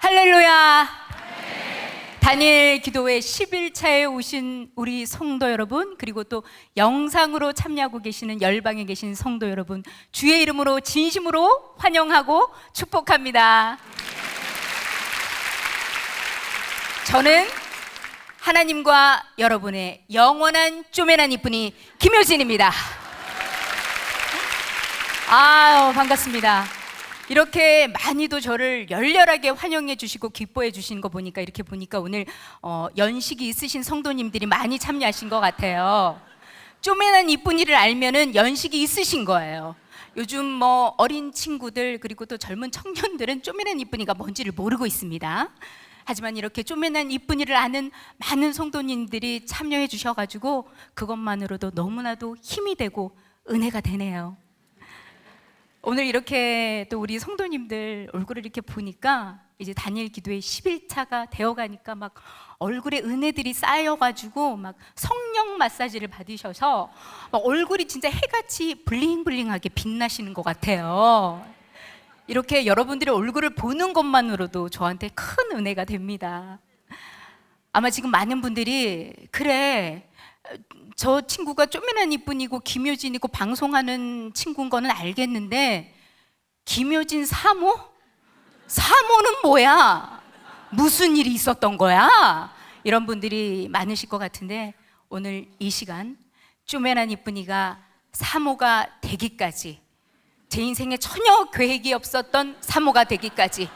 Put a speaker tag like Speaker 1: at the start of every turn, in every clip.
Speaker 1: 할렐루야. 다니엘 기도회 10일차에 오신 우리 성도 여러분, 그리고 또 영상으로 참여하고 계시는 열방에 계신 성도 여러분, 주의 이름으로 진심으로 환영하고 축복합니다. 저는 하나님과 여러분의 영원한 쪼매난 이쁜이 김효진입니다. 아유, 반갑습니다. 이렇게 많이도 저를 열렬하게 환영해 주시고 기뻐해 주시는 거 보니까, 이렇게 보니까 오늘 연식이 있으신 성도님들이 많이 참여하신 것 같아요. 쪼매난 이쁜이를 알면은 연식이 있으신 거예요. 요즘 뭐 어린 친구들, 그리고 또 젊은 청년들은 쪼매난 이쁜이가 뭔지를 모르고 있습니다. 하지만 이렇게 쪼매난 이쁜이를 아는 많은 성도님들이 참여해 주셔가지고 그것만으로도 너무나도 힘이 되고 은혜가 되네요. 오늘 이렇게 또 우리 성도님들 얼굴을 이렇게 보니까 이제 다니엘 기도의 10일차가 되어가니까 막 얼굴에 은혜들이 쌓여가지고 막 성령 마사지를 받으셔서 막 얼굴이 진짜 해같이 블링블링하게 빛나시는 것 같아요. 이렇게 여러분들의 얼굴을 보는 것만으로도 저한테 큰 은혜가 됩니다. 아마 지금 많은 분들이, 그래, 저 친구가 쪼매난 이쁜이고 김효진이고 방송하는 친구인 거는 알겠는데 김효진 사모? 사모는 뭐야? 무슨 일이 있었던 거야? 이런 분들이 많으실 것 같은데, 오늘 이 시간 쪼매난 이쁜이가 사모가 되기까지, 제 인생에 전혀 계획이 없었던 사모가 되기까지,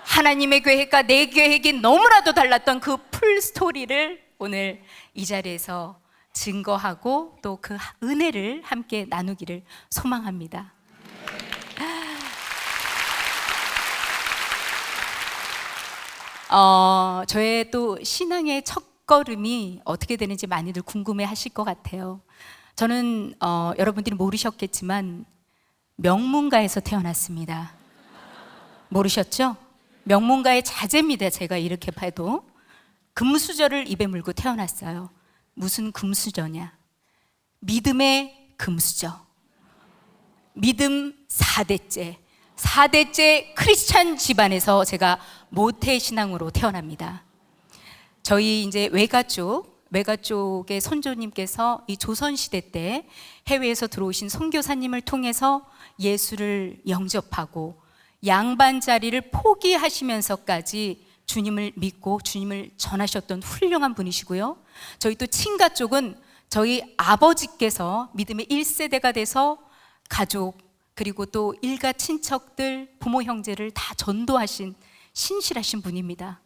Speaker 1: 하나님의 계획과 내 계획이 너무나도 달랐던 그 풀 스토리를 오늘 이 자리에서 증거하고 또 그 은혜를 함께 나누기를 소망합니다. 저의 또 신앙의 첫걸음이 어떻게 되는지 많이들 궁금해 하실 것 같아요. 저는 여러분들이 모르셨겠지만 명문가에서 태어났습니다. 모르셨죠? 명문가의 자제입니다. 제가 이렇게 봐도 금수저를 입에 물고 태어났어요. 무슨 금수저냐? 믿음의 금수저. 믿음 4대째 크리스찬 집안에서 제가 모태 신앙으로 태어납니다. 저희 이제 외가 쪽의 선조님께서 이 조선시대 때 해외에서 들어오신 선교사님을 통해서 예수를 영접하고 양반 자리를 포기하시면서까지 주님을 믿고 주님을 전하셨던 훌륭한 분이시고요. 저희 또 친가 쪽은 저희 아버지께서 믿음의 1세대가 돼서 가족, 그리고 또 일가 친척들, 부모 형제를 다 전도하신 신실하신 분입니다.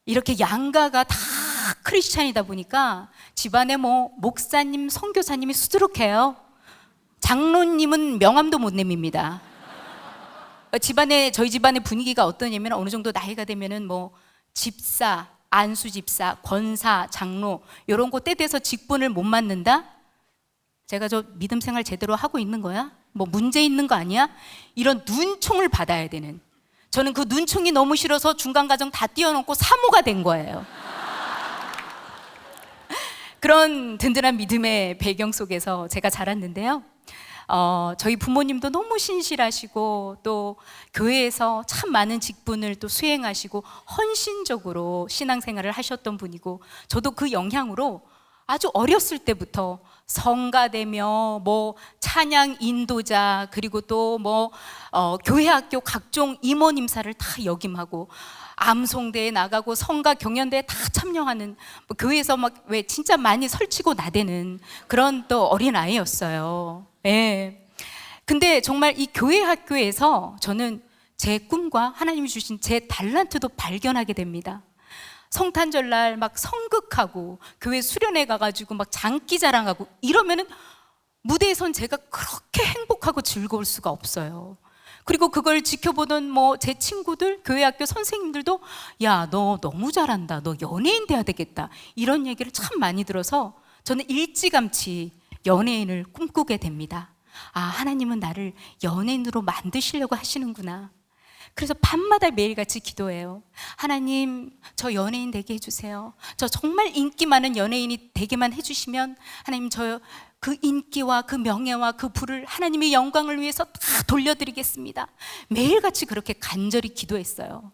Speaker 1: 이렇게 양가가 다 크리스찬이다 보니까 집안에 뭐 목사님, 선교사님이 수두룩해요. 장로님은 명함도 못 내밉니다. 저희 집안의 분위기가 어떠냐면, 어느 정도 나이가 되면은 뭐 집사, 안수 집사, 권사, 장로 이런 거 때 돼서 직분을 못 맡는다? 제가 저 믿음 생활 제대로 하고 있는 거야? 뭐 문제 있는 거 아니야? 이런 눈총을 받아야 되는, 저는 그 눈총이 너무 싫어서 중간 과정 다 뛰어넘고 사모가 된 거예요. 그런 든든한 믿음의 배경 속에서 제가 자랐는데요. 저희 부모님도 너무 신실하시고 또 교회에서 참 많은 직분을 또 수행하시고 헌신적으로 신앙생활을 하셨던 분이고, 저도 그 영향으로 아주 어렸을 때부터 성가대며 뭐 찬양 인도자, 그리고 또 뭐 교회학교 각종 임원임사를 다 역임하고 암송대에 나가고 성가 경연대에 다 참여하는, 뭐 교회에서 막 왜 진짜 많이 설치고 나대는 그런 또 어린 아이였어요. 예. 근데 정말 이 교회 학교에서 저는 제 꿈과 하나님이 주신 제 달란트도 발견하게 됩니다. 성탄절날 막 성극하고 교회 수련회 가가지고 막 장기 자랑하고 이러면은 무대에선 제가 그렇게 행복하고 즐거울 수가 없어요. 그리고 그걸 지켜보던 뭐 제 친구들, 교회 학교 선생님들도 야, 너 너무 잘한다, 너 연예인 돼야 되겠다, 이런 얘기를 참 많이 들어서 저는 일찌감치 연예인을 꿈꾸게 됩니다. 아, 하나님은 나를 연예인으로 만드시려고 하시는구나. 그래서 밤마다 매일같이 기도해요. 하나님, 저 연예인 되게 해주세요. 저 정말 인기 많은 연예인이 되게만 해주시면 하나님, 저 그 인기와 그 명예와 그 부를 하나님의 영광을 위해서 다 돌려드리겠습니다. 매일같이 그렇게 간절히 기도했어요.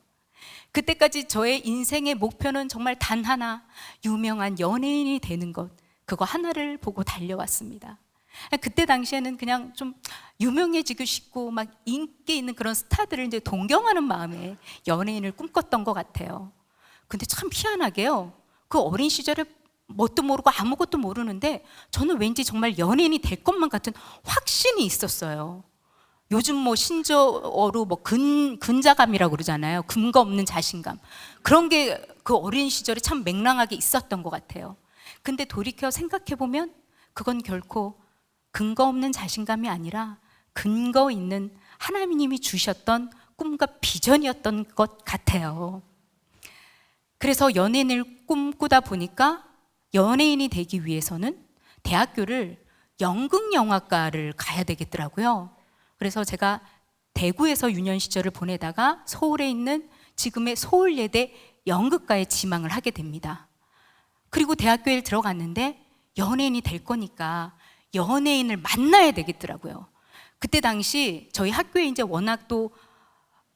Speaker 1: 그때까지 저의 인생의 목표는 정말 단 하나, 유명한 연예인이 되는 것, 그거 하나를 보고 달려왔습니다. 그때 당시에는 그냥 좀 유명해지고 싶고 막 인기 있는 그런 스타들을 이제 동경하는 마음에 연예인을 꿈꿨던 것 같아요. 근데 참 희한하게요, 그 어린 시절에 뭣도 모르고 아무것도 모르는데 저는 왠지 정말 연예인이 될 것만 같은 확신이 있었어요. 요즘 뭐 신조어로 뭐 근자감이라고 그러잖아요. 근거 없는 자신감. 그런 게 그 어린 시절에 참 맹랑하게 있었던 것 같아요. 근데 돌이켜 생각해보면 그건 결코 근거 없는 자신감이 아니라 근거 있는 하나님이 주셨던 꿈과 비전이었던 것 같아요. 그래서 연예인을 꿈꾸다 보니까 연예인이 되기 위해서는 대학교를 연극영화과를 가야 되겠더라고요. 그래서 제가 대구에서 유년 시절을 보내다가 서울에 있는 지금의 서울예대 연극과에 지망을 하게 됩니다. 그리고 대학교에 들어갔는데 연예인이 될 거니까 연예인을 만나야 되겠더라고요. 그때 당시 저희 학교에 이제 워낙 또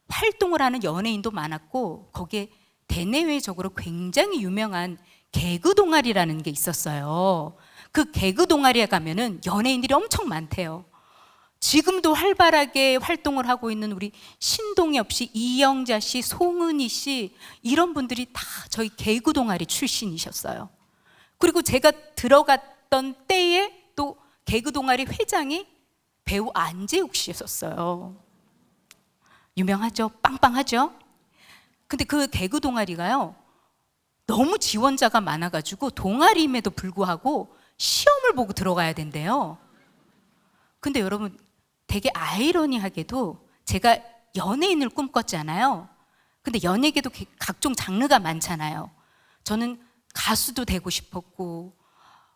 Speaker 1: 활동을 하는 연예인도 많았고 거기에 대내외적으로 굉장히 유명한 개그 동아리라는 게 있었어요. 그 개그 동아리에 가면은 연예인들이 엄청 많대요. 지금도 활발하게 활동을 하고 있는 우리 신동엽 씨, 이영자 씨, 송은희 씨, 이런 분들이 다 저희 개그 동아리 출신이셨어요. 그리고 제가 들어갔던 때에 또 개그 동아리 회장이 배우 안재욱 씨였었어요. 유명하죠? 빵빵하죠? 근데 그 개그 동아리가요, 너무 지원자가 많아가지고 동아리임에도 불구하고 시험을 보고 들어가야 된대요. 근데 여러분, 되게 아이러니하게도 제가 연예인을 꿈꿨잖아요. 근데 연예계도 각종 장르가 많잖아요. 저는 가수도 되고 싶었고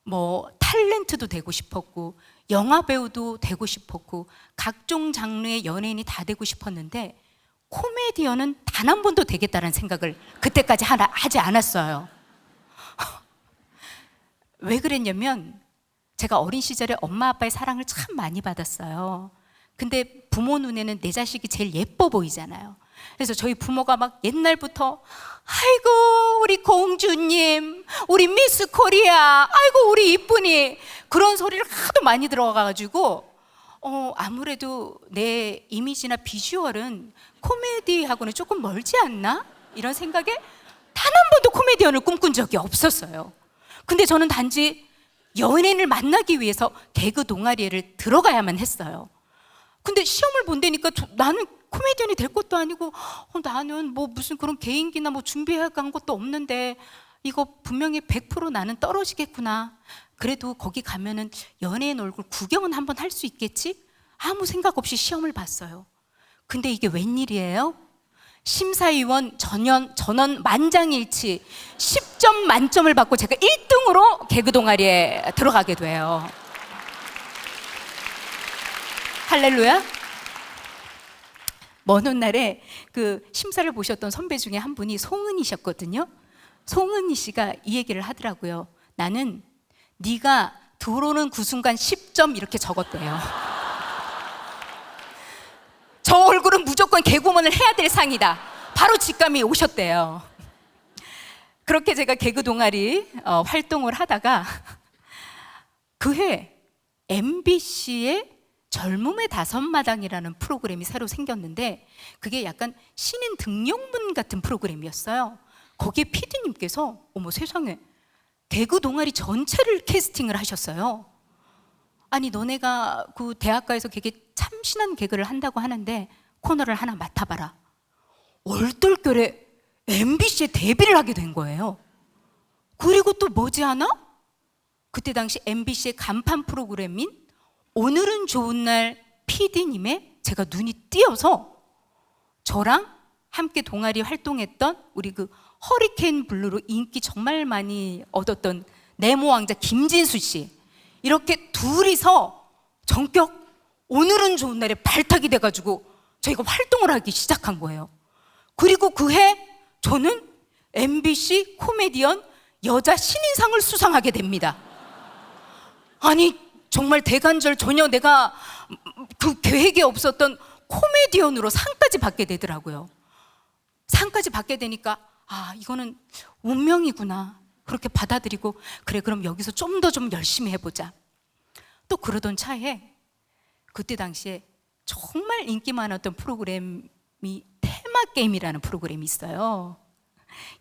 Speaker 1: 뭐 탤런트도 되고 싶었고 영화 배우도 되고 싶었고 각종 장르의 연예인이 다 되고 싶었는데 코미디언은 단 한 번도 되겠다는 생각을 그때까지 하지 않았어요. 왜 그랬냐면 제가 어린 시절에 엄마 아빠의 사랑을 참 많이 받았어요. 근데 부모 눈에는 내 자식이 제일 예뻐 보이잖아요. 그래서 저희 부모가 막 옛날부터 아이고 우리 공주님, 우리 미스 코리아, 아이고 우리 이쁜이, 그런 소리를 하도 많이 들어가가지고 아무래도 내 이미지나 비주얼은 코미디하고는 조금 멀지 않나? 이런 생각에 단 한 번도 코미디언을 꿈꾼 적이 없었어요. 근데 저는 단지 연예인을 만나기 위해서 개그 동아리를 들어가야만 했어요. 근데 시험을 본다니까 나는 코미디언이 될 것도 아니고 나는 뭐 무슨 그런 개인기나 뭐 준비해 간 것도 없는데 이거 분명히 100% 나는 떨어지겠구나. 그래도 거기 가면은 연예인 얼굴 구경은 한번 할 수 있겠지? 아무 생각 없이 시험을 봤어요. 근데 이게 웬일이에요? 심사위원 전원 만장일치 10점 만점을 받고 제가 1등으로 개그 동아리에 들어가게 돼요. 할렐루야. 먼 훗날에 그 심사를 보셨던 선배 중에 한 분이 송은이셨거든요. 송은이 씨가 이 얘기를 하더라고요. 나는 네가 들어오는 그 순간 10점 이렇게 적었대요. 저 얼굴은 무조건 개그우먼을 해야 될 상이다. 바로 직감이 오셨대요. 그렇게 제가 개그 동아리 활동을 하다가 그 해 MBC의 젊음의 다섯마당이라는 프로그램이 새로 생겼는데 그게 약간 신인 등용문 같은 프로그램이었어요. 거기에 PD님께서 어머 세상에 개그 동아리 전체를 캐스팅을 하셨어요. 아니 너네가 그 대학가에서 되게 참신한 개그를 한다고 하는데 코너를 하나 맡아봐라. 얼떨결에 MBC에 데뷔를 하게 된 거예요. 그리고 또 머지않아 그때 당시 MBC의 간판 프로그램인 오늘은 좋은 날 PD님의 제가 눈이 띄어서 저랑 함께 동아리 활동했던 우리 그 허리케인 블루로 인기 정말 많이 얻었던 네모 왕자 김진수 씨, 이렇게 둘이서 전격 오늘은 좋은 날에 발탁이 돼가지고 저희가 활동을 하기 시작한 거예요. 그리고 그 해 저는 MBC 코미디언 여자 신인상을 수상하게 됩니다. 아니 정말 대간절 전혀 내가 그 계획에 없었던 코미디언으로 상까지 받게 되더라고요. 상까지 받게 되니까 아, 이거는 운명이구나 그렇게 받아들이고, 그래 그럼 여기서 좀 더 좀 열심히 해보자. 또 그러던 차에 그때 당시에 정말 인기 많았던 프로그램이 테마게임이라는 프로그램이 있어요.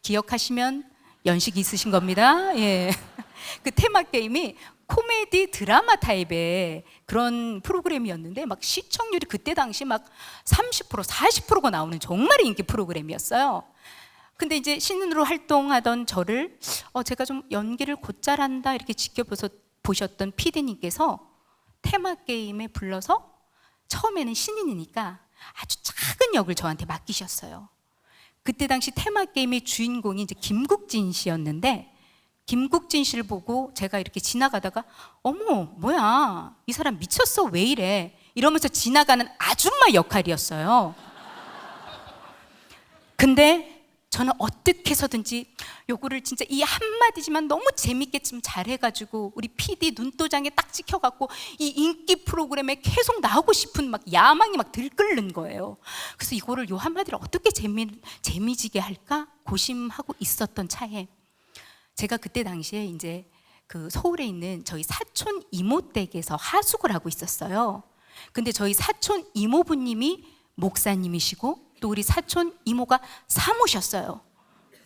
Speaker 1: 기억하시면 연식이 있으신 겁니다. 예. 그 테마게임이 코미디 드라마 타입의 그런 프로그램이었는데 막 시청률이 그때 당시 막 30%, 40%가 나오는 정말 인기 프로그램이었어요. 근데 이제 신인으로 활동하던 저를 제가 좀 연기를 곧잘 한다 이렇게 지켜보셨던 PD님께서 테마게임에 불러서 처음에는 신인이니까 아주 작은 역을 저한테 맡기셨어요. 그때 당시 테마게임의 주인공이 이제 김국진 씨였는데, 김국진 씨를 보고 제가 이렇게 지나가다가 어머 뭐야 이 사람 미쳤어 왜 이래 이러면서 지나가는 아줌마 역할이었어요. 근데 저는 어떻게 해서든지 요거를 진짜 이 한마디지만 너무 재밌게 좀 잘해가지고 우리 PD 눈도장에 딱 찍혀갖고 이 인기 프로그램에 계속 나오고 싶은 막 야망이 막 들끓는 거예요. 그래서 이거를 요 한마디를 어떻게 재미지게 할까 고심하고 있었던 차에 제가 그때 당시에 이제 그 서울에 있는 저희 사촌 이모 댁에서 하숙을 하고 있었어요. 근데 저희 사촌 이모부님이 목사님이시고 또 우리 사촌 이모가 사모셨어요.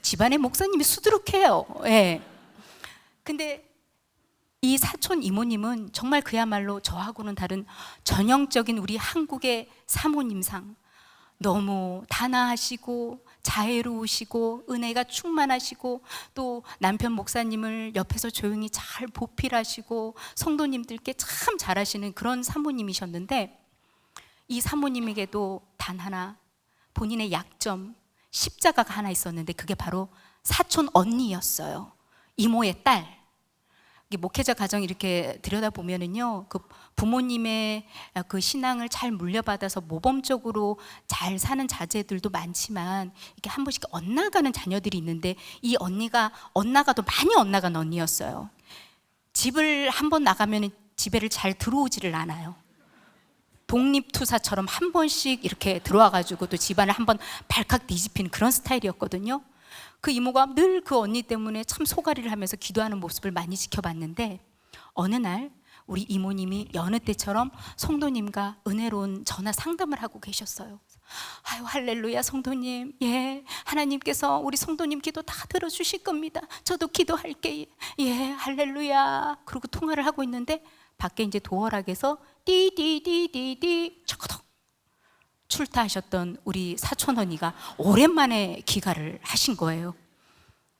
Speaker 1: 집안에 목사님이 수두룩해요. 예. 근데 이 사촌 이모님은 정말 그야말로 저하고는 다른 전형적인 우리 한국의 사모님상 너무 단아하시고 자애로우시고 은혜가 충만하시고 또 남편 목사님을 옆에서 조용히 잘 보필하시고 성도님들께 참 잘하시는 그런 사모님이셨는데, 이 사모님에게도 단 하나 본인의 약점, 십자가가 하나 있었는데 그게 바로 사촌 언니였어요. 이모의 딸. 목회자 가정 이렇게 들여다보면은요, 그 부모님의 그 신앙을 잘 물려받아서 모범적으로 잘 사는 자제들도 많지만 이렇게 한 번씩 엇나가는 자녀들이 있는데, 이 언니가 엇나가도 많이 엇나간 언니였어요. 집을 한 번 나가면 집에를 잘 들어오지를 않아요. 독립투사처럼 한 번씩 이렇게 들어와가지고 또 집안을 한번 발칵 뒤집히는 그런 스타일이었거든요. 그 이모가 늘 그 언니 때문에 참 소가리를 하면서 기도하는 모습을 많이 지켜봤는데, 어느 날 우리 이모님이 여느 때처럼 성도님과 은혜로운 전화 상담을 하고 계셨어요. 아유 할렐루야 성도님, 예 하나님께서 우리 성도님 기도 다 들어주실 겁니다. 저도 기도할게. 예 할렐루야. 그리고 통화를 하고 있는데 밖에 이제 도어락에서 띠디디디디 초코덕 출타하셨던 우리 사촌 언니가 오랜만에 귀가를 하신 거예요.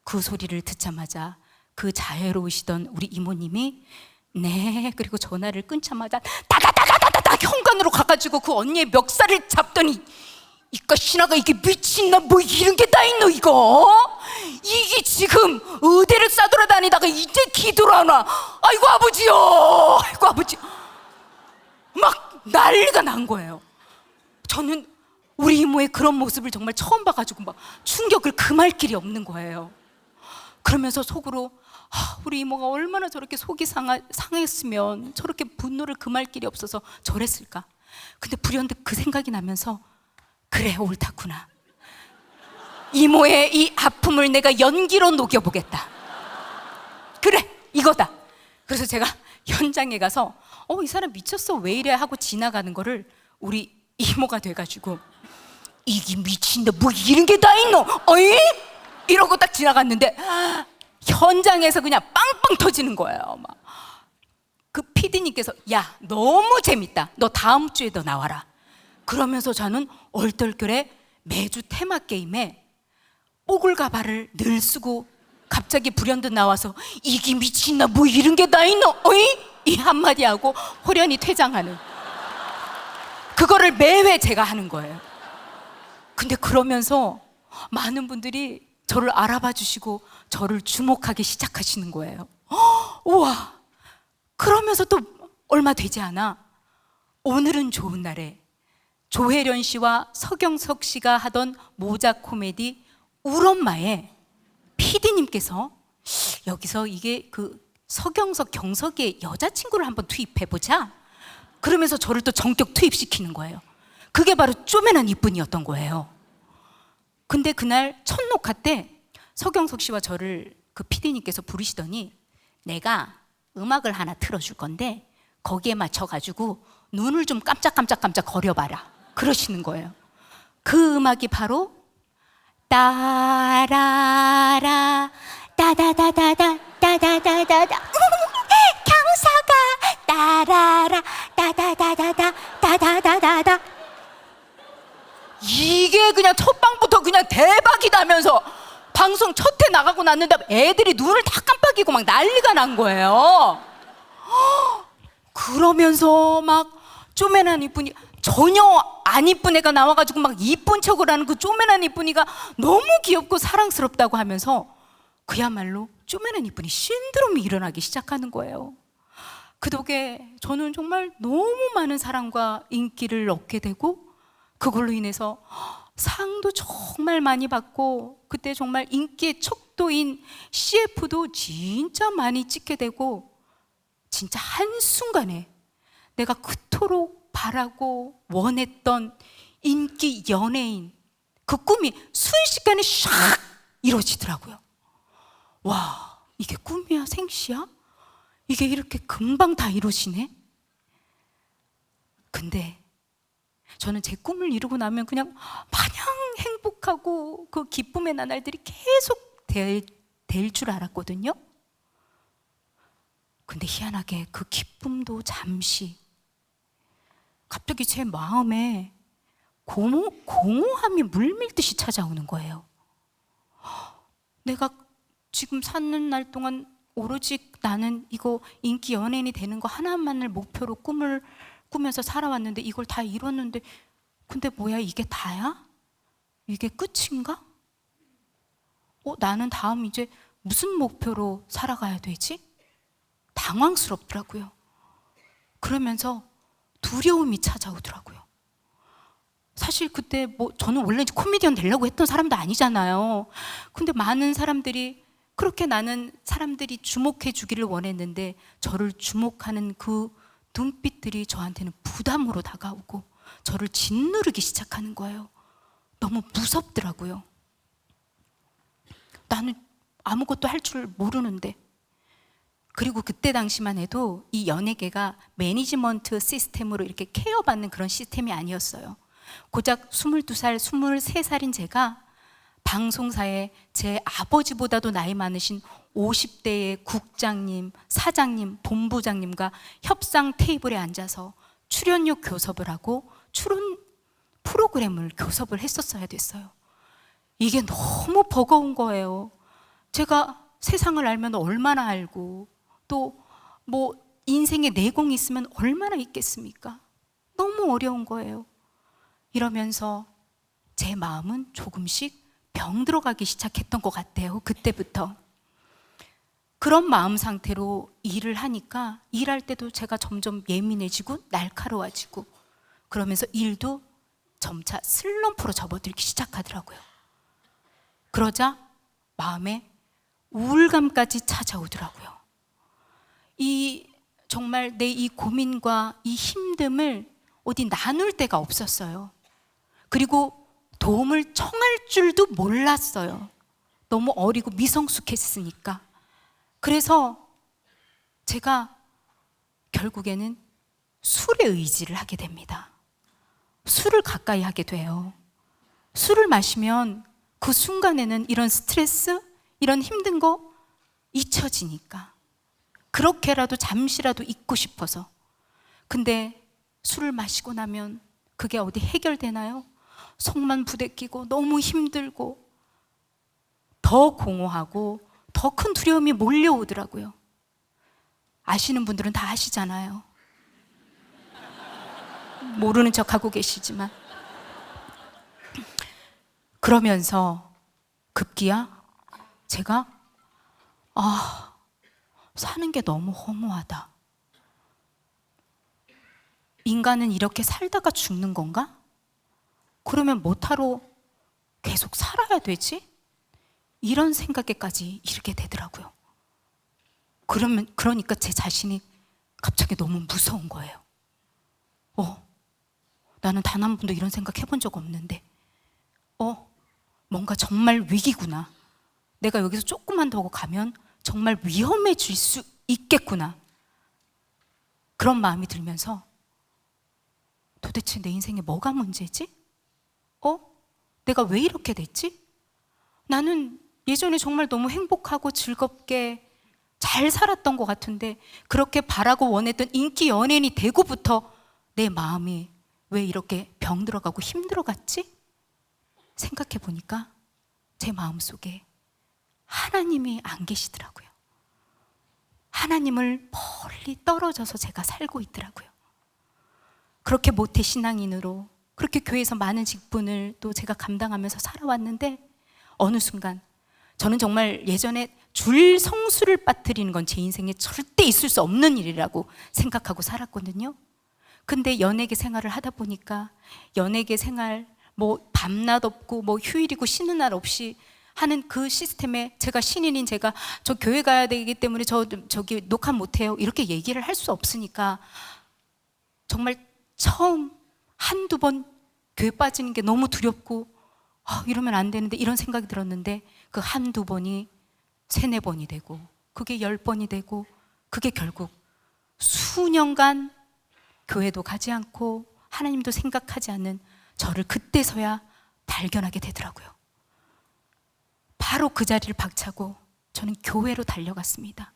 Speaker 1: 그 소리를 듣자마자 그 자애로우시던 우리 이모님이 네, 그리고 전화를 끊자마자 다다다다다다 현관으로 가가지고 그 언니의 멱살을 잡더니 이까 신하가 이게 미친나 뭐 이런 게 다 있노 이거? 이게 지금 의대를 싸돌아다니다가 이제 기도를 하나? 아이고 아버지요, 아이고 아버지, 막 난리가 난 거예요. 저는 우리 이모의 그런 모습을 정말 처음 봐가지고 막 충격을 금할 길이 없는 거예요. 그러면서 속으로 우리 이모가 얼마나 저렇게 속이 상했으면 저렇게 분노를 금할 길이 없어서 저랬을까. 근데 불현듯 그 생각이 나면서 그래 옳다구나, 이모의 이 아픔을 내가 연기로 녹여보겠다. 그래 이거다. 그래서 제가 현장에 가서 이 사람 미쳤어 왜 이래 하고 지나가는 거를 우리 이모가 돼가지고 이게 미친다 뭐 이런 게 다 있노 어이? 이러고 딱 지나갔는데 현장에서 그냥 빵빵 터지는 거예요. 막. 그 PD님께서 야 너무 재밌다, 너 다음 주에도 나와라. 그러면서 저는 얼떨결에 매주 테마게임에 뽀글가발을 늘 쓰고 갑자기 불현듯 나와서 이게 미친나 뭐 이런 게 다 있노 어이? 이 한마디 하고 호련히 퇴장하는, 그거를 매회 제가 하는 거예요. 근데 그러면서 많은 분들이 저를 알아봐 주시고 저를 주목하기 시작하시는 거예요. 우와. 그러면서 또 얼마 되지 않아 오늘은 좋은 날에 조혜련 씨와 서경석 씨가 하던 모자 코미디 울엄마에 PD님께서 여기서 이게 그 서경석, 경석의 여자친구를 한번 투입해보자 그러면서 저를 또 전격 투입시키는 거예요. 그게 바로 쪼매난 이쁜이였던 거예요. 근데 그날 첫 녹화 때 서경석 씨와 저를 그 PD님께서 부르시더니 내가 음악을 하나 틀어줄 건데 거기에 맞춰가지고 눈을 좀 깜짝깜짝 거려봐라 그러시는 거예요. 그 음악이 바로 따라라 따다다다다 따다다다다 경사가 따라라 따다다다다 따다다다다. 이게 그냥 첫 방부터 그냥 대박이다면서 방송 첫 회 나가고 났는데 애들이 눈을 다 깜빡이고 막 난리가 난 거예요. 그러면서 막 쪼매난 이쁜이, 전혀 안 이쁜 애가 나와가지고 막 이쁜 척을 하는 그 쪼매난 이쁜이가 너무 귀엽고 사랑스럽다고 하면서 그야말로 쪼매난 이쁜이 신드롬이 일어나기 시작하는 거예요. 그 덕에 저는 정말 너무 많은 사랑과 인기를 얻게 되고 그걸로 인해서 상도 정말 많이 받고 그때 정말 인기의 척도인 CF도 진짜 많이 찍게 되고 진짜 한순간에 내가 그토록 바라고 원했던 인기 연예인 그 꿈이 순식간에 샥 이루어지더라고요. 와, 이게 꿈이야 생시야? 이게 이렇게 금방 다 이루어지네? 근데 저는 제 꿈을 이루고 나면 그냥 마냥 행복하고 그 기쁨의 나날들이 계속 될 줄 알았거든요. 근데 희한하게 그 기쁨도 잠시 갑자기 제 마음에 공허함이 물밀듯이 찾아오는 거예요. 내가 지금 사는 날 동안 오로지 나는 이거 인기 연예인이 되는 거 하나만을 목표로 꿈을 꾸면서 살아왔는데 이걸 다 이뤘는데 근데 뭐야 이게 다야? 이게 끝인가? 나는 다음 이제 무슨 목표로 살아가야 되지? 당황스럽더라고요. 그러면서 두려움이 찾아오더라고요. 사실 그때 뭐 저는 원래 코미디언 되려고 했던 사람도 아니잖아요. 근데 많은 사람들이 그렇게 나는 사람들이 주목해 주기를 원했는데 저를 주목하는 그 눈빛들이 저한테는 부담으로 다가오고 저를 짓누르기 시작하는 거예요. 너무 무섭더라고요. 나는 아무것도 할 줄 모르는데. 그리고 그때 당시만 해도 이 연예계가 매니지먼트 시스템으로 이렇게 케어받는 그런 시스템이 아니었어요. 고작 22살, 23살인 제가 방송사에 제 아버지보다도 나이 많으신 50대의 국장님, 사장님, 본부장님과 협상 테이블에 앉아서 출연료 교섭을 하고 출연 프로그램을 교섭을 했었어야 됐어요. 이게 너무 버거운 거예요. 제가 세상을 알면 얼마나 알고 또 뭐 인생의 내공이 있으면 얼마나 있겠습니까? 너무 어려운 거예요. 이러면서 제 마음은 조금씩 병들어가기 시작했던 것 같아요. 그때부터. 그런 마음 상태로 일을 하니까 일할 때도 제가 점점 예민해지고 날카로워지고 그러면서 일도 점차 슬럼프로 접어들기 시작하더라고요. 그러자 마음에 우울감까지 찾아오더라고요. 정말 내 이 고민과 이 힘듦을 어디 나눌 데가 없었어요. 그리고 도움을 청할 줄도 몰랐어요. 너무 어리고 미성숙했으니까. 그래서 제가 결국에는 술에 의지를 하게 됩니다. 술을 가까이 하게 돼요. 술을 마시면 그 순간에는 이런 스트레스, 이런 힘든 거 잊혀지니까. 그렇게라도 잠시라도 잊고 싶어서. 근데 술을 마시고 나면 그게 어디 해결되나요? 속만 부대끼고 너무 힘들고 더 공허하고 더 큰 두려움이 몰려오더라고요. 아시는 분들은 다 아시잖아요. 모르는 척하고 계시지만. 그러면서 급기야 제가 사는 게 너무 허무하다. 인간은 이렇게 살다가 죽는 건가? 그러면 뭐하러 계속 살아야 되지? 이런 생각에까지 이르게 되더라고요. 그러니까 제 자신이 갑자기 너무 무서운 거예요. 나는 단 한 번도 이런 생각 해본 적 없는데 뭔가 정말 위기구나. 내가 여기서 조금만 더 가면 정말 위험해질 수 있겠구나. 그런 마음이 들면서 도대체 내 인생에 뭐가 문제지? 내가 왜 이렇게 됐지? 나는 예전에 정말 너무 행복하고 즐겁게 잘 살았던 것 같은데 그렇게 바라고 원했던 인기 연예인이 되고부터 내 마음이 왜 이렇게 병들어가고 힘들어갔지? 생각해 보니까 제 마음속에 하나님이 안 계시더라고요. 하나님을 멀리 떨어져서 제가 살고 있더라고요. 그렇게 모태신앙인으로 그렇게 교회에서 많은 직분을 또 제가 감당하면서 살아왔는데 어느 순간 저는 정말 예전에 줄 성수를 빠뜨리는 건 제 인생에 절대 있을 수 없는 일이라고 생각하고 살았거든요. 근데 연예계 생활을 하다 보니까 연예계 생활 뭐 밤낮 없고 뭐 휴일이고 쉬는 날 없이 하는 그 시스템에 제가 신인인 제가 저 교회 가야 되기 때문에 저기 녹화 못해요 이렇게 얘기를 할 수 없으니까 정말 처음 한두 번 교회 빠지는 게 너무 두렵고 이러면 안 되는데 이런 생각이 들었는데 그 한두 번이 세네 번이 되고 그게 10번이 되고 그게 결국 수년간 교회도 가지 않고 하나님도 생각하지 않는 저를 그때서야 발견하게 되더라고요. 바로 그 자리를 박차고 저는 교회로 달려갔습니다.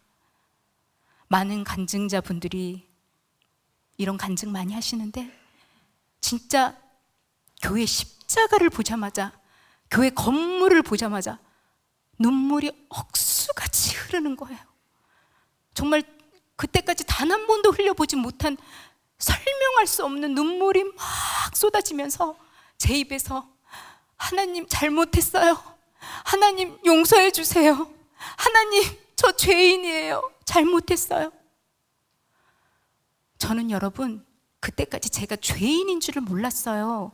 Speaker 1: 많은 간증자분들이 이런 간증 많이 하시는데 진짜 교회 십자가를 보자마자 교회 건물을 보자마자 눈물이 억수같이 흐르는 거예요. 정말 그때까지 단 한 번도 흘려보지 못한 설명할 수 없는 눈물이 막 쏟아지면서 제 입에서 하나님 잘못했어요. 하나님 용서해 주세요. 하나님 저 죄인이에요. 잘못했어요. 저는 여러분 그때까지 제가 죄인인 줄을 몰랐어요.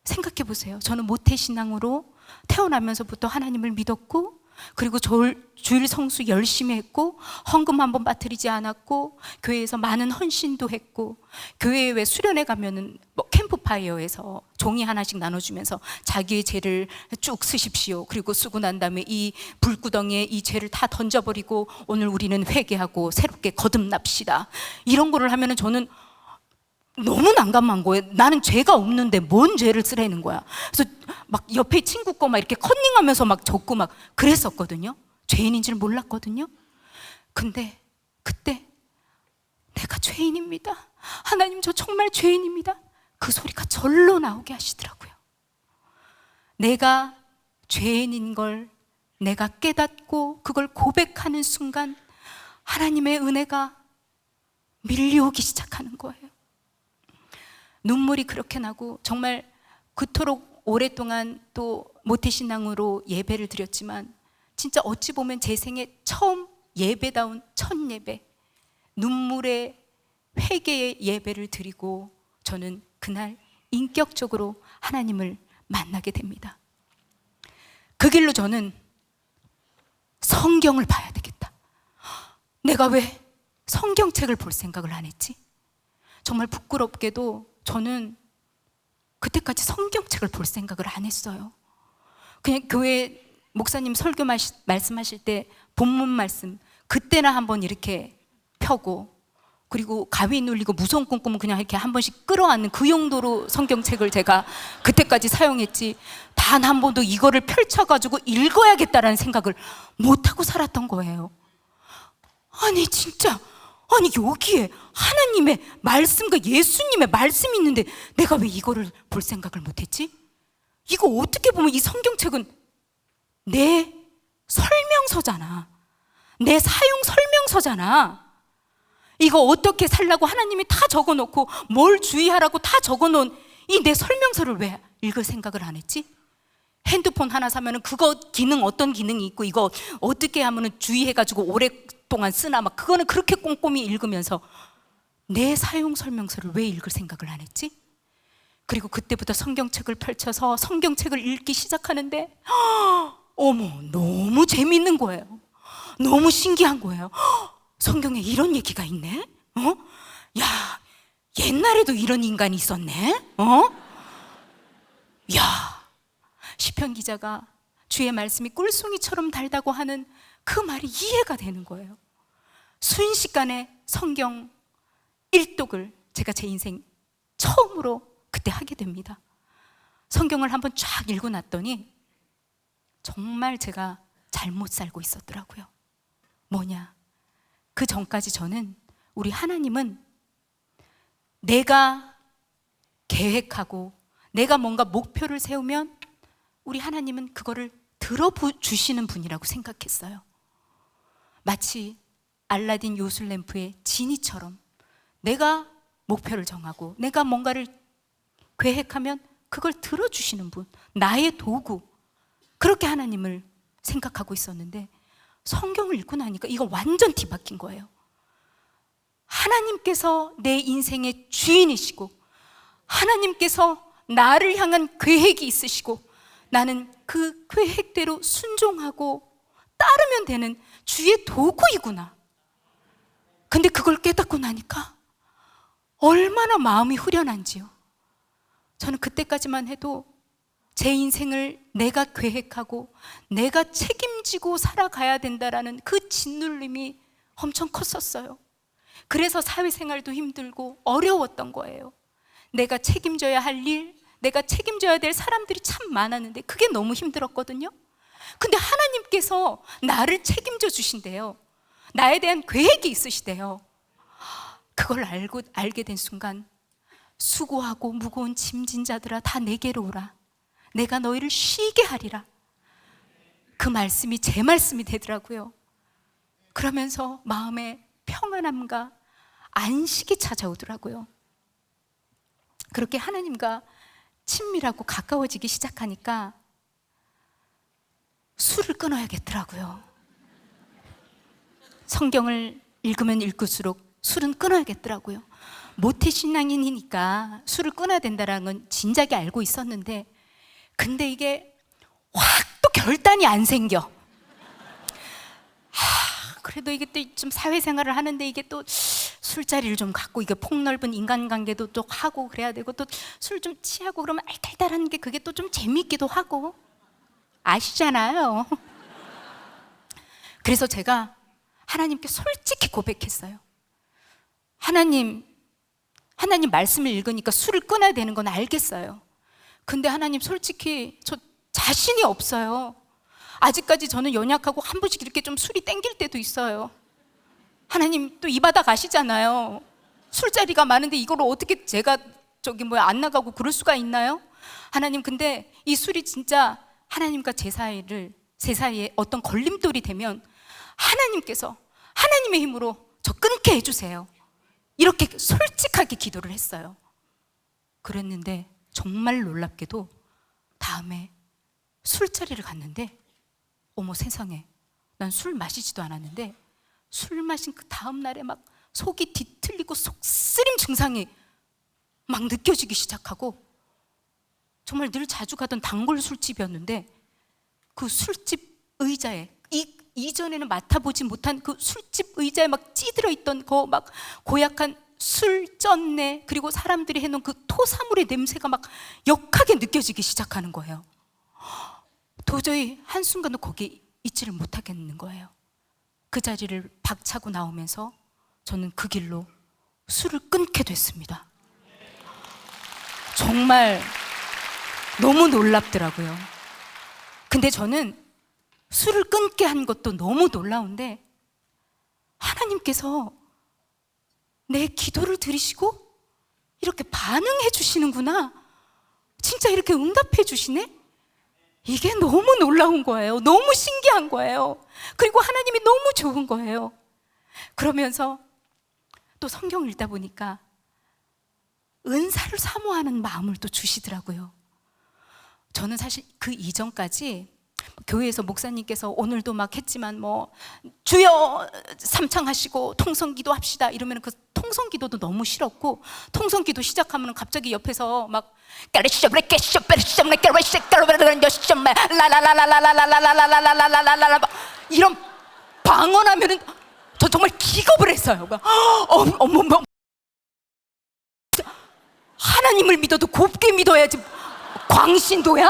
Speaker 1: 생각해 보세요. 저는 모태신앙으로 태어나면서부터 하나님을 믿었고 그리고 주일 성수 열심히 했고 헌금 한번 빠뜨리지 않았고 교회에서 많은 헌신도 했고 교회에 왜 수련회 가면은 뭐 캠프파이어에서 종이 하나씩 나눠주면서 자기의 죄를 쭉 쓰십시오. 그리고 쓰고 난 다음에 이 불구덩이에 이 죄를 다 던져버리고 오늘 우리는 회개하고 새롭게 거듭납시다. 이런 거를 하면은 저는 너무 난감한 거예요. 나는 죄가 없는데 뭔 죄를 쓰라는 거야. 그래서 막 옆에 친구 거 막 이렇게 컨닝하면서 막 적고 막 그랬었거든요. 죄인인 줄 몰랐거든요. 근데 그때 내가 죄인입니다. 하나님 저 정말 죄인입니다. 그 소리가 절로 나오게 하시더라고요. 내가 죄인인 걸 내가 깨닫고 그걸 고백하는 순간 하나님의 은혜가 밀려오기 시작하는 거예요. 눈물이 그렇게 나고 정말 그토록 오랫동안 또 모태신앙으로 예배를 드렸지만 진짜 어찌 보면 제 생에 처음 예배다운 첫 예배, 눈물의 회개의 예배를 드리고 저는 그날 인격적으로 하나님을 만나게 됩니다. 그 길로 저는 성경을 봐야 되겠다. 내가 왜 성경책을 볼 생각을 안 했지? 정말 부끄럽게도 저는 그때까지 성경책을 볼 생각을 안 했어요. 그냥 교회 목사님 설교 말씀하실 때 본문 말씀 그때나 한번 이렇게 펴고 그리고 가위 눌리고 무서운 꿈 꾸면 그냥 이렇게 한 번씩 끌어안는 그 용도로 성경책을 제가 그때까지 사용했지 단 한 번도 이거를 펼쳐가지고 읽어야겠다라는 생각을 못하고 살았던 거예요. 아니 진짜 아니 여기에 하나님의 말씀과 예수님의 말씀이 있는데 내가 왜 이거를 볼 생각을 못했지? 이거 어떻게 보면 이 성경책은 내 설명서잖아. 내 사용 설명서잖아. 이거 어떻게 살라고 하나님이 다 적어놓고 뭘 주의하라고 다 적어놓은 이 내 설명서를 왜 읽을 생각을 안 했지? 핸드폰 하나 사면은 그거 기능 어떤 기능이 있고 이거 어떻게 하면은 주의해가지고 오랫동안 쓰나 막 그거는 그렇게 꼼꼼히 읽으면서 내 사용 설명서를 왜 읽을 생각을 안 했지? 그리고 그때부터 성경책을 펼쳐서 성경책을 읽기 시작하는데 어머 너무 재밌는 거예요. 너무 신기한 거예요. 성경에 이런 얘기가 있네? 야 옛날에도 이런 인간이 있었네? 야 김수찬 기자가 주의 말씀이 꿀송이처럼 달다고 하는 그 말이 이해가 되는 거예요. 순식간에 성경 일독을 제가 제 인생 처음으로 그때 하게 됩니다. 성경을 한번 쫙 읽고 났더니 정말 제가 잘못 살고 있었더라고요. 뭐냐? 그 전까지 저는 우리 하나님은 내가 계획하고 내가 뭔가 목표를 세우면 우리 하나님은 그거를 들어주시는 분이라고 생각했어요. 마치 알라딘 요술램프의 지니처럼 내가 목표를 정하고 내가 뭔가를 계획하면 그걸 들어주시는 분, 나의 도구, 그렇게 하나님을 생각하고 있었는데 성경을 읽고 나니까 이거 완전 뒤바뀐 거예요. 하나님께서 내 인생의 주인이시고 하나님께서 나를 향한 계획이 있으시고 나는 그 계획대로 순종하고 따르면 되는 주의 도구이구나. 근데 그걸 깨닫고 나니까 얼마나 마음이 후련한지요. 저는 그때까지만 해도 제 인생을 내가 계획하고 내가 책임지고 살아가야 된다라는 그 짓눌림이 엄청 컸었어요. 그래서 사회생활도 힘들고 어려웠던 거예요. 내가 책임져야 할 일, 내가 책임져야 될 사람들이 참 많았는데 그게 너무 힘들었거든요. 근데 하나님께서 나를 책임져 주신대요. 나에 대한 계획이 있으시대요. 그걸 알게 된 순간 수고하고 무거운 짐진 자들아 다 내게로 오라. 내가 너희를 쉬게 하리라. 그 말씀이 제 말씀이 되더라고요. 그러면서 마음에 평안함과 안식이 찾아오더라고요. 그렇게 하나님과 친밀하고 가까워지기 시작하니까 술을 끊어야겠더라고요. 성경을 읽으면 읽을수록 술은 끊어야겠더라고요. 모태신앙인이니까 술을 끊어야 된다는 건 진작에 알고 있었는데 근데 이게 확 또 결단이 안 생겨. 그래도 이게 또 좀 사회생활을 하는데 이게 또 술자리를 좀 갖고 이게 폭넓은 인간관계도 또 하고 그래야 되고 또 술 좀 취하고 그러면 알딸딸한 게 그게 또 좀 재미있기도 하고 아시잖아요. 그래서 제가 하나님께 솔직히 고백했어요. 하나님 말씀을 읽으니까 술을 끊어야 되는 건 알겠어요. 근데 하나님 솔직히 저 자신이 없어요. 아직까지 저는 연약하고 한 번씩 이렇게 좀 술이 땡길 때도 있어요. 하나님 또 이 바닥 아시잖아요. 술자리가 많은데 이걸 어떻게 제가 안 나가고 그럴 수가 있나요? 하나님 근데 이 술이 진짜 하나님과 제 사이에 어떤 걸림돌이 되면 하나님께서 하나님의 힘으로 저 끊게 해주세요. 이렇게 솔직하게 기도를 했어요. 그랬는데 정말 놀랍게도 다음에 술자리를 갔는데 어머 세상에 난 술 마시지도 않았는데 술 마신 그 다음 날에 막 속이 뒤틀리고 속쓰림 증상이 막 느껴지기 시작하고 정말 늘 자주 가던 단골 술집이었는데 그 술집 의자에 이전에는 맡아보지 못한 그 술집 의자에 막 찌들어 있던 그 막 고약한 술 쩐내 그리고 사람들이 해놓은 그 토사물의 냄새가 막 역하게 느껴지기 시작하는 거예요. 도저히 한순간도 거기 있지를 못하겠는 거예요. 그 자리를 박차고 나오면서 저는 그 길로 술을 끊게 됐습니다. 정말 너무 놀랍더라고요. 근데 저는 술을 끊게 한 것도 너무 놀라운데 하나님께서 내 기도를 들으시고 이렇게 반응해 주시는구나. 진짜 이렇게 응답해 주시네? 이게 너무 놀라운 거예요. 너무 신기한 거예요. 그리고 하나님이 너무 좋은 거예요. 그러면서 또 성경을 읽다 보니까 은사를 사모하는 마음을 또 주시더라고요. 저는 사실 그 이전까지 교회에서 목사님께서 오늘도 막 했지만 주여 삼창하시고 통성기도 합시다 이러면 그 통성기도도 너무 싫었고 통성기도 시작하면 갑자기 옆에서 막 이런 방언하면은 저 정말 기겁을 했어요. 어머 하나님을 믿어도 곱게 믿어야지 광신도야?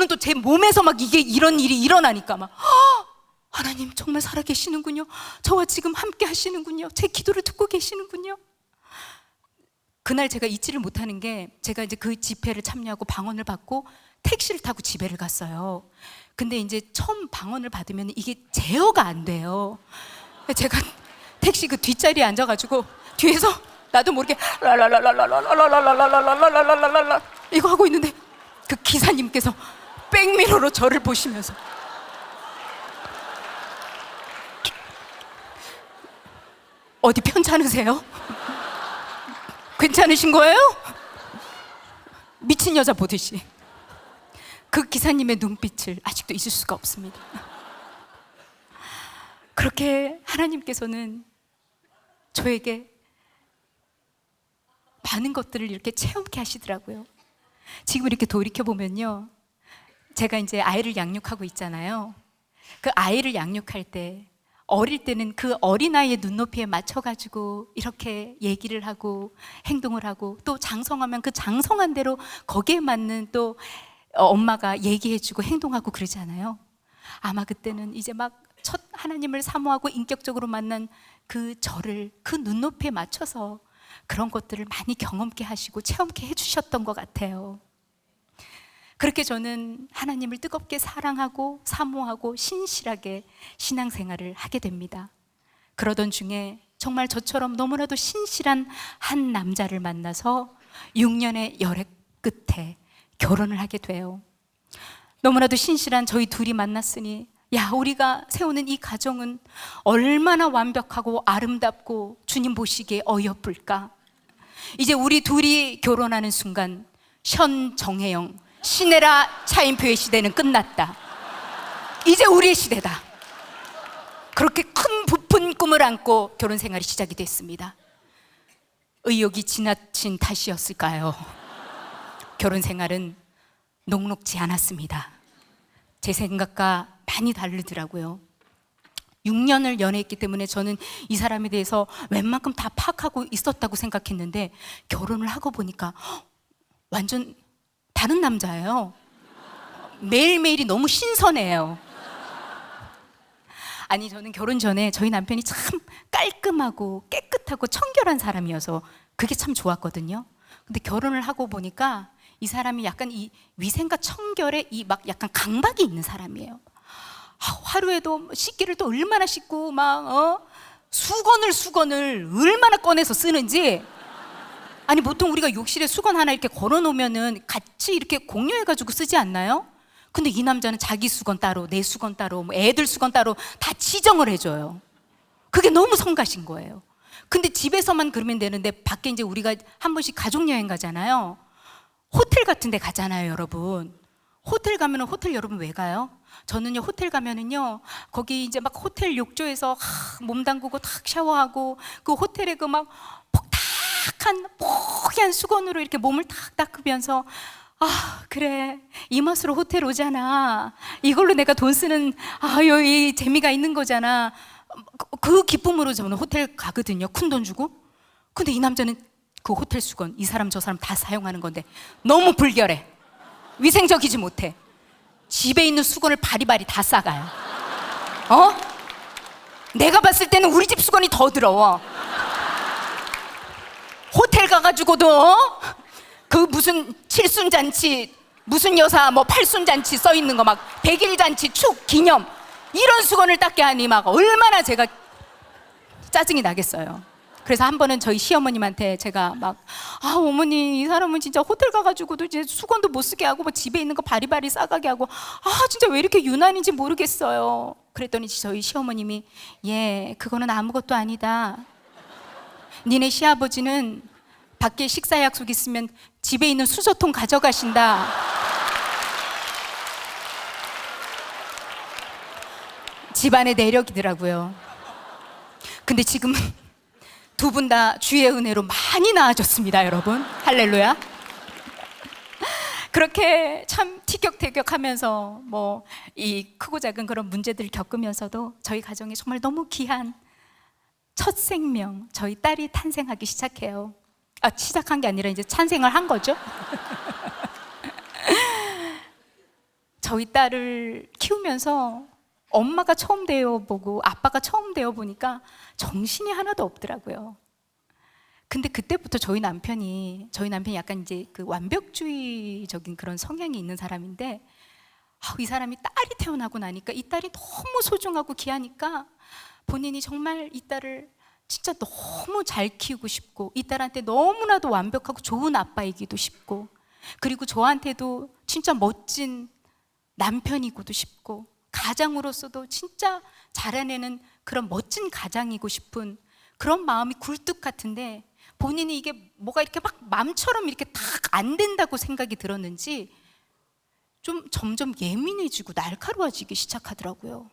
Speaker 1: 저는 또 제 몸에서 막 이런 일이 일어나니까 막 하나님 정말 살아계시는군요. 저와 지금 함께 하시는군요. 제 기도를 듣고 계시는군요. 그날 제가 잊지를 못하는 게, 제가 이제 그 집회를 참여하고 방언을 받고 택시를 타고 집회를 갔어요. 근데 이제 처음 방언을 받으면 이게 제어가 안 돼요. 제가 택시 그 뒷자리에 앉아가지고 뒤에서 나도 모르게 라라라라라라라라라라라라라라라라라 이거 하고 있는데 그 기사님께서 백미러로 저를 보시면서 어디 편찮으세요? 괜찮으신 거예요? 미친 여자 보듯이 그 기사님의 눈빛을 아직도 잊을 수가 없습니다. 그렇게 하나님께서는 저에게 많은 것들을 이렇게 체험케 하시더라고요. 지금 이렇게 돌이켜보면요, 제가 이제 아이를 양육하고 있잖아요. 그 아이를 양육할 때 어릴 때는 그 어린아이의 눈높이에 맞춰가지고 이렇게 얘기를 하고 행동을 하고, 또 장성하면 그 장성한 대로 거기에 맞는 또 엄마가 얘기해주고 행동하고 그러잖아요. 아마 그때는 이제 막 첫 하나님을 사모하고 인격적으로 만난 그 저를 그 눈높이에 맞춰서 그런 것들을 많이 경험케 하시고 체험케 해주셨던 것 같아요. 그렇게 저는 하나님을 뜨겁게 사랑하고 사모하고 신실하게 신앙생활을 하게 됩니다. 그러던 중에 정말 저처럼 너무나도 신실한 한 남자를 만나서 6년의 열애 끝에 결혼을 하게 돼요. 너무나도 신실한 저희 둘이 만났으니, 야, 우리가 세우는 이 가정은 얼마나 완벽하고 아름답고 주님 보시기에 어여쁠까. 이제 우리 둘이 결혼하는 순간 현정혜영 신혜라 차인표의 시대는 끝났다. 이제 우리의 시대다. 그렇게 큰 부푼 꿈을 안고 결혼 생활이 시작이 됐습니다. 의욕이 지나친 탓이었을까요? 결혼 생활은 녹록지 않았습니다. 제 생각과 많이 다르더라고요. 6년을 연애했기 때문에 저는 이 사람에 대해서 웬만큼 다 파악하고 있었다고 생각했는데, 결혼을 하고 보니까 완전 다른 남자예요. 매일매일이 너무 신선해요. 아니, 저는 결혼 전에 저희 남편이 참 깔끔하고 깨끗하고 청결한 사람이어서 그게 참 좋았거든요. 근데 결혼을 하고 보니까 이 사람이 약간 이 위생과 청결에 이 막 약간 강박이 있는 사람이에요. 하루에도 씻기를 또 얼마나 씻고 막 수건을 얼마나 꺼내서 쓰는지. 아니, 보통 우리가 욕실에 수건 하나 이렇게 걸어놓으면은 같이 이렇게 공유해가지고 쓰지 않나요? 근데 이 남자는 자기 수건 따로, 내 수건 따로, 뭐 애들 수건 따로 다 지정을 해줘요. 그게 너무 성가신 거예요. 근데 집에서만 그러면 되는데 밖에 이제 우리가 한 번씩 가족여행 가잖아요. 호텔 같은 데 가잖아요, 여러분. 호텔 가면은, 호텔 여러분 왜 가요? 저는요, 호텔 가면은요, 거기 이제 막 호텔 욕조에서 몸 담그고 탁 샤워하고, 그 호텔에 그 막 폭탁한 포기한 수건으로 이렇게 몸을 탁 닦으면서, 아, 그래, 이 맛으로 호텔 오잖아. 이걸로 내가 돈 쓰는 이 재미가 있는 거잖아. 그 기쁨으로 저는 호텔 가거든요, 큰 돈 주고. 근데 이 남자는 그 호텔 수건 이 사람 저 사람 다 사용하는 건데 너무 불결해. 위생적이지 못해. 집에 있는 수건을 바리바리 다 싸가요. 내가 봤을 때는 우리 집 수건이 더 더러워. 호텔 가가지고도 그 무슨 칠순잔치, 무슨 여사 뭐 팔순잔치 써 있는 거 막 백일잔치 축 기념 이런 수건을 닦게 하니 막 얼마나 제가 짜증이 나겠어요. 그래서 한 번은 저희 시어머님한테 제가 막, 아, 어머니, 이 사람은 진짜 호텔 가가지고도 이제 수건도 못 쓰게 하고, 뭐 집에 있는 거 바리바리 싸가게 하고, 아, 진짜 왜 이렇게 유난인지 모르겠어요. 그랬더니 저희 시어머님이, 예, 그거는 아무것도 아니다. 니네 시아버지는 밖에 식사 약속 있으면 집에 있는 수저통 가져가신다. 집안의 내력이더라고요. 근데 지금은 두 분 다 주의 은혜로 많이 나아졌습니다, 여러분. 할렐루야. 그렇게 참 티격태격하면서 뭐 이 크고 작은 그런 문제들을 겪으면서도 저희 가정에 정말 너무 귀한 첫 생명, 저희 딸이 탄생하기 시작해요. 시작한 게 아니라 이제 찬생을 한 거죠. 저희 딸을 키우면서 엄마가 처음 되어보고 아빠가 처음 되어보니까 정신이 하나도 없더라고요. 근데 그때부터 저희 남편이 약간 이제 그 완벽주의적인 그런 성향이 있는 사람인데, 이 사람이 딸이 태어나고 나니까 이 딸이 너무 소중하고 귀하니까 본인이 정말 이 딸을 진짜 너무 잘 키우고 싶고, 이 딸한테 너무나도 완벽하고 좋은 아빠이기도 싶고, 그리고 저한테도 진짜 멋진 남편이고도 싶고, 가장으로서도 진짜 자라내는 그런 멋진 가장이고 싶은 그런 마음이 굴뚝 같은데, 본인이 이게 뭐가 이렇게 막 맘처럼 이렇게 딱 안 된다고 생각이 들었는지 좀 점점 예민해지고 날카로워지기 시작하더라고요.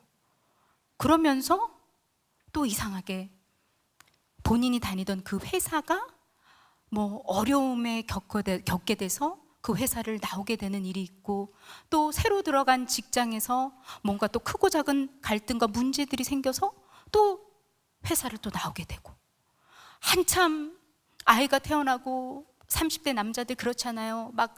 Speaker 1: 그러면서 또 이상하게 본인이 다니던 그 회사가 뭐 어려움에 겪게 돼서 그 회사를 나오게 되는 일이 있고, 또 새로 들어간 직장에서 뭔가 또 크고 작은 갈등과 문제들이 생겨서 또 회사를 또 나오게 되고, 한참 아이가 태어나고 30대 남자들 그렇잖아요. 막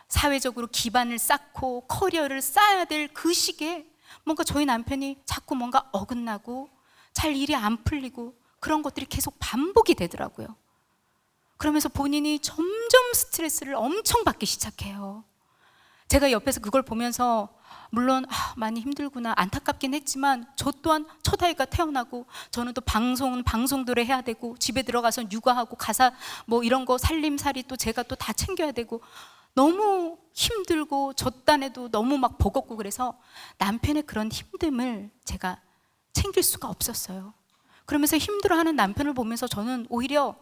Speaker 1: 사회적으로 기반을 쌓고 커리어를 쌓아야 될 그 시기에 뭔가 저희 남편이 자꾸 뭔가 어긋나고 잘 일이 안 풀리고 그런 것들이 계속 반복이 되더라고요. 그러면서 본인이 점점 스트레스를 엄청 받기 시작해요. 제가 옆에서 그걸 보면서 물론 많이 힘들구나 안타깝긴 했지만, 저 또한 첫 아이가 태어나고 저는 또 방송들을 해야 되고, 집에 들어가서 육아하고 가사 뭐 이런 거 살림살이 또 제가 또 다 챙겨야 되고, 너무 힘들고 저 딴에도 너무 막 버겁고, 그래서 남편의 그런 힘듦을 제가 챙길 수가 없었어요. 그러면서 힘들어하는 남편을 보면서 저는 오히려,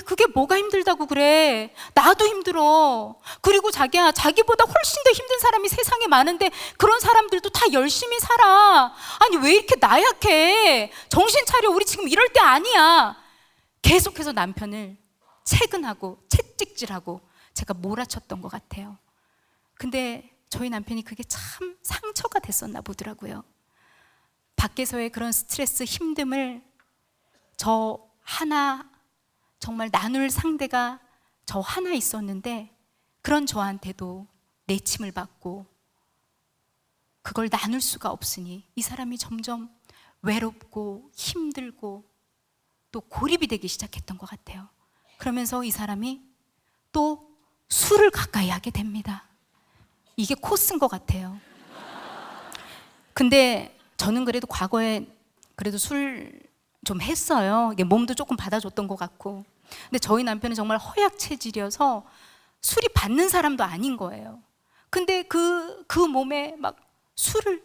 Speaker 1: 그게 뭐가 힘들다고 그래. 나도 힘들어. 그리고 자기야, 자기보다 훨씬 더 힘든 사람이 세상에 많은데 그런 사람들도 다 열심히 살아. 아니 왜 이렇게 나약해. 정신 차려. 우리 지금 이럴 때 아니야. 계속해서 남편을 채근하고 채찍질하고 제가 몰아쳤던 것 같아요. 근데 저희 남편이 그게 참 상처가 됐었나 보더라고요. 밖에서의 그런 스트레스, 힘듦을 저 하나, 정말 나눌 상대가 저 하나 있었는데, 그런 저한테도 내침을 받고 그걸 나눌 수가 없으니 이 사람이 점점 외롭고 힘들고 또 고립이 되기 시작했던 것 같아요. 그러면서 이 사람이 또 술을 가까이 하게 됩니다. 이게 코스인 것 같아요. 근데 저는 그래도 과거에 그래도 술 좀 했어요. 이게 몸도 조금 받아줬던 것 같고. 근데 저희 남편은 정말 허약 체질이어서 술이 받는 사람도 아닌 거예요. 근데 그 몸에 막 술을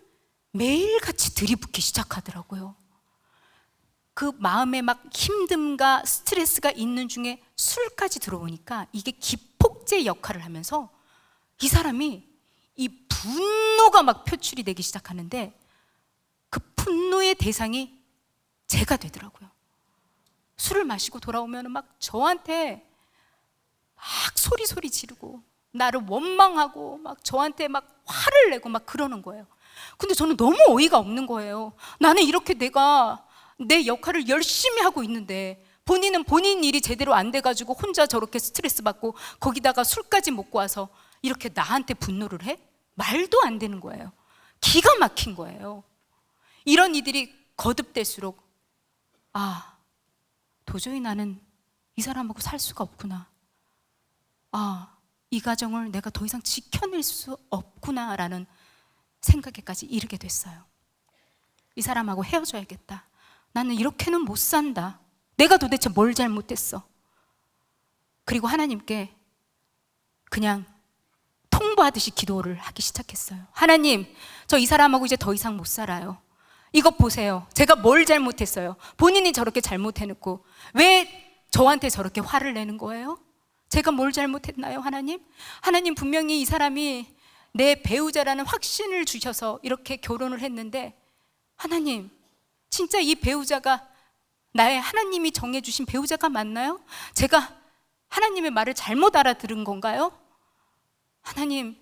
Speaker 1: 매일같이 들이붓기 시작하더라고요. 그 마음에 막 힘듦과 스트레스가 있는 중에 술까지 들어오니까 이게 기폭제 역할을 하면서 이 사람이 이 분노가 막 표출이 되기 시작하는데, 그 분노의 대상이 제가 되더라고요. 술을 마시고 돌아오면 막 저한테 막 소리 지르고 나를 원망하고 막 저한테 막 화를 내고 막 그러는 거예요. 근데 저는 너무 어이가 없는 거예요. 나는 이렇게 내가 내 역할을 열심히 하고 있는데 본인은 본인 일이 제대로 안 돼가지고 혼자 저렇게 스트레스 받고 거기다가 술까지 먹고 와서 이렇게 나한테 분노를 해? 말도 안 되는 거예요. 기가 막힌 거예요. 이런 이들이 거듭될수록 도저히 나는 이 사람하고 살 수가 없구나. 이 가정을 내가 더 이상 지켜낼 수 없구나라는 생각에까지 이르게 됐어요. 이 사람하고 헤어져야겠다. 나는 이렇게는 못 산다. 내가 도대체 뭘 잘못했어? 그리고 하나님께 그냥 통보하듯이 기도를 하기 시작했어요. 하나님, 저 이 사람하고 이제 더 이상 못 살아요. 이것 보세요. 제가 뭘 잘못했어요? 본인이 저렇게 잘못해놓고 왜 저한테 저렇게 화를 내는 거예요? 제가 뭘 잘못했나요, 하나님? 하나님, 분명히 이 사람이 내 배우자라는 확신을 주셔서 이렇게 결혼을 했는데, 하나님, 진짜 이 배우자가 나의 하나님이 정해주신 배우자가 맞나요? 제가 하나님의 말을 잘못 알아들은 건가요? 하나님,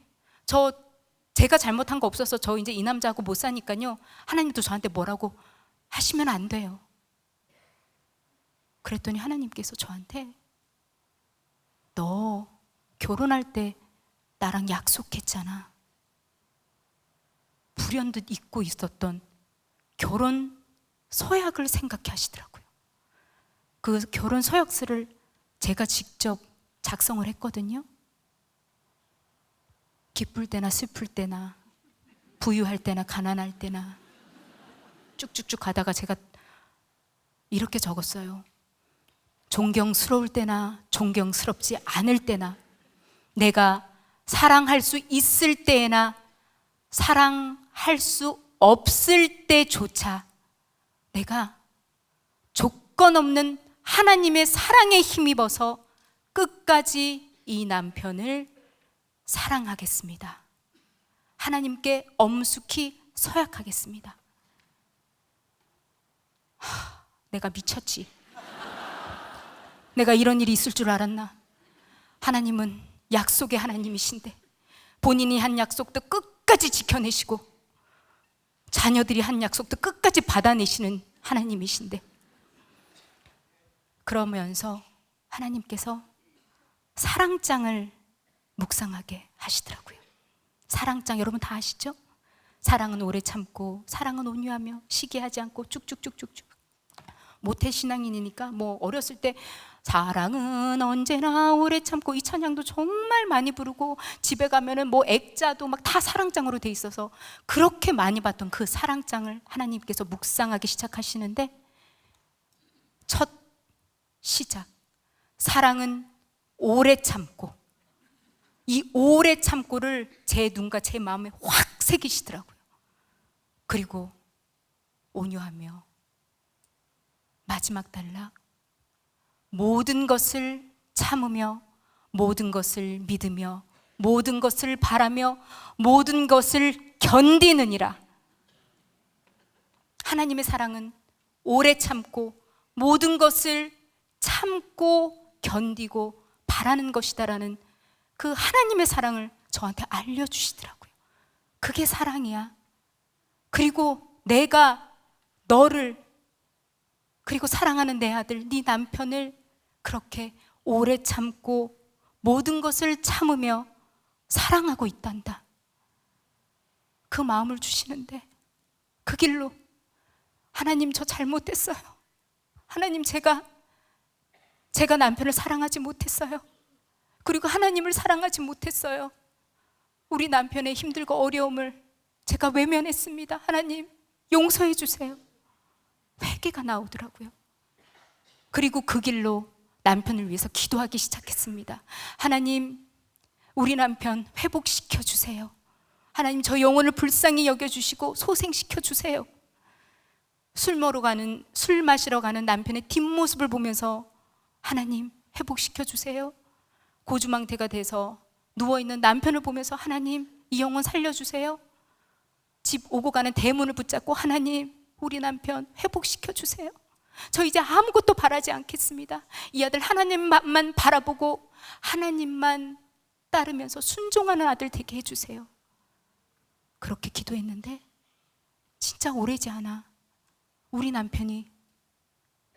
Speaker 1: 제가 잘못한 거 없어서 저 이제 이 남자하고 못 사니까요, 하나님도 저한테 뭐라고 하시면 안 돼요. 그랬더니 하나님께서 저한테, 너 결혼할 때 나랑 약속했잖아. 불현듯 잊고 있었던 결혼 서약을 생각해 하시더라고요. 그 결혼 서약서를 제가 직접 작성을 했거든요. 기쁠 때나 슬플 때나 부유할 때나 가난할 때나 쭉쭉쭉 가다가 제가 이렇게 적었어요. 존경스러울 때나 존경스럽지 않을 때나, 내가 사랑할 수 있을 때나 사랑할 수 없을 때조차 내가 조건 없는 하나님의 사랑에 힘입어서 끝까지 이 남편을 사랑하겠습니다. 하나님께 엄숙히 서약하겠습니다. 내가 미쳤지. 내가 이런 일이 있을 줄 알았나? 하나님은 약속의 하나님이신데 본인이 한 약속도 끝까지 지켜내시고 자녀들이 한 약속도 끝까지 받아내시는 하나님이신데, 그러면서 하나님께서 사랑장을 묵상하게 하시더라고요. 사랑장 여러분 다 아시죠? 사랑은 오래 참고 사랑은 온유하며 시기하지 않고 쭉쭉쭉쭉쭉. 모태신앙인이니까 뭐 어렸을 때 사랑은 언제나 오래 참고 이 찬양도 정말 많이 부르고, 집에 가면은 뭐 액자도 막 다 사랑장으로 돼 있어서 그렇게 많이 봤던 그 사랑장을 하나님께서 묵상하기 시작하시는데, 첫 시작, 사랑은 오래 참고, 이 오래 참고를 제 눈과 제 마음에 확 새기시더라고요. 그리고 온유하며, 마지막 단락, 모든 것을 참으며 모든 것을 믿으며 모든 것을 바라며 모든 것을 견디느니라. 하나님의 사랑은 오래 참고 모든 것을 참고 견디고 바라는 것이다라는 그 하나님의 사랑을 저한테 알려주시더라고요. 그게 사랑이야. 그리고 내가 너를, 그리고 사랑하는 내 아들, 네 남편을 그렇게 오래 참고 모든 것을 참으며 사랑하고 있단다. 그 마음을 주시는데, 그 길로 하나님, 저 잘못했어요. 하나님, 제가 남편을 사랑하지 못했어요. 그리고 하나님을 사랑하지 못했어요. 우리 남편의 힘들고 어려움을 제가 외면했습니다. 하나님, 용서해 주세요. 회개가 나오더라고요. 그리고 그 길로 남편을 위해서 기도하기 시작했습니다. 하나님, 우리 남편 회복시켜 주세요. 하나님, 저 영혼을 불쌍히 여겨주시고 소생시켜 주세요. 술 마시러 가는 남편의 뒷모습을 보면서 하나님, 회복시켜 주세요. 고주망태가 돼서 누워있는 남편을 보면서 하나님, 이 영혼 살려주세요. 집 오고 가는 대문을 붙잡고 하나님, 우리 남편 회복시켜 주세요. 저 이제 아무것도 바라지 않겠습니다. 이 아들 하나님만 바라보고 하나님만 따르면서 순종하는 아들 되게 해주세요. 그렇게 기도했는데 진짜 오래지 않아 우리 남편이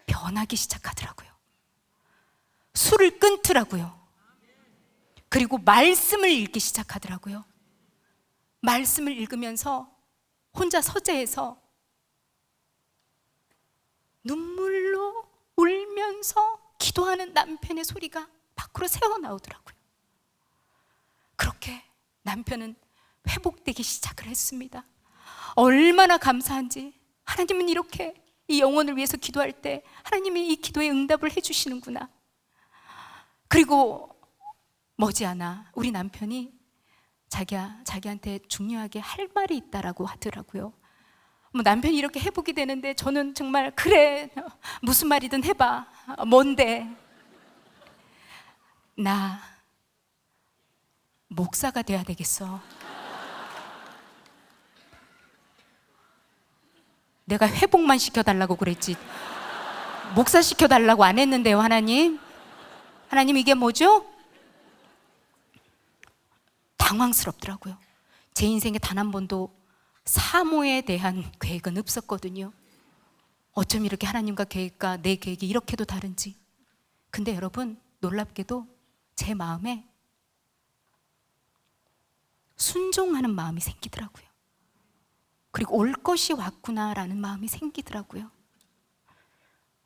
Speaker 1: 변하기 시작하더라고요. 술을 끊더라고요. 그리고 말씀을 읽기 시작하더라고요. 말씀을 읽으면서 혼자 서재에서 눈물로 울면서 기도하는 남편의 소리가 밖으로 새어나오더라고요. 그렇게 남편은 회복되기 시작을 했습니다. 얼마나 감사한지. 하나님은 이렇게 이 영혼을 위해서 기도할 때 하나님이 이 기도에 응답을 해주시는구나. 그리고 머지않아 우리 남편이 자기한테 중요하게 할 말이 있다라고 하더라고요. 뭐 남편이 이렇게 해보게 되는데 저는 정말 그래, 무슨 말이든 해봐. 뭔데? 나 목사가 돼야 되겠어. 내가 회복만 시켜달라고 그랬지 목사 시켜달라고 안 했는데요. 하나님 이게 뭐죠? 당황스럽더라고요. 제 인생에 단 한 번도 사모에 대한 계획은 없었거든요. 어쩜 이렇게 하나님과 계획과 내 계획이 이렇게도 다른지. 근데 여러분, 놀랍게도 제 마음에 순종하는 마음이 생기더라고요. 그리고 올 것이 왔구나라는 마음이 생기더라고요.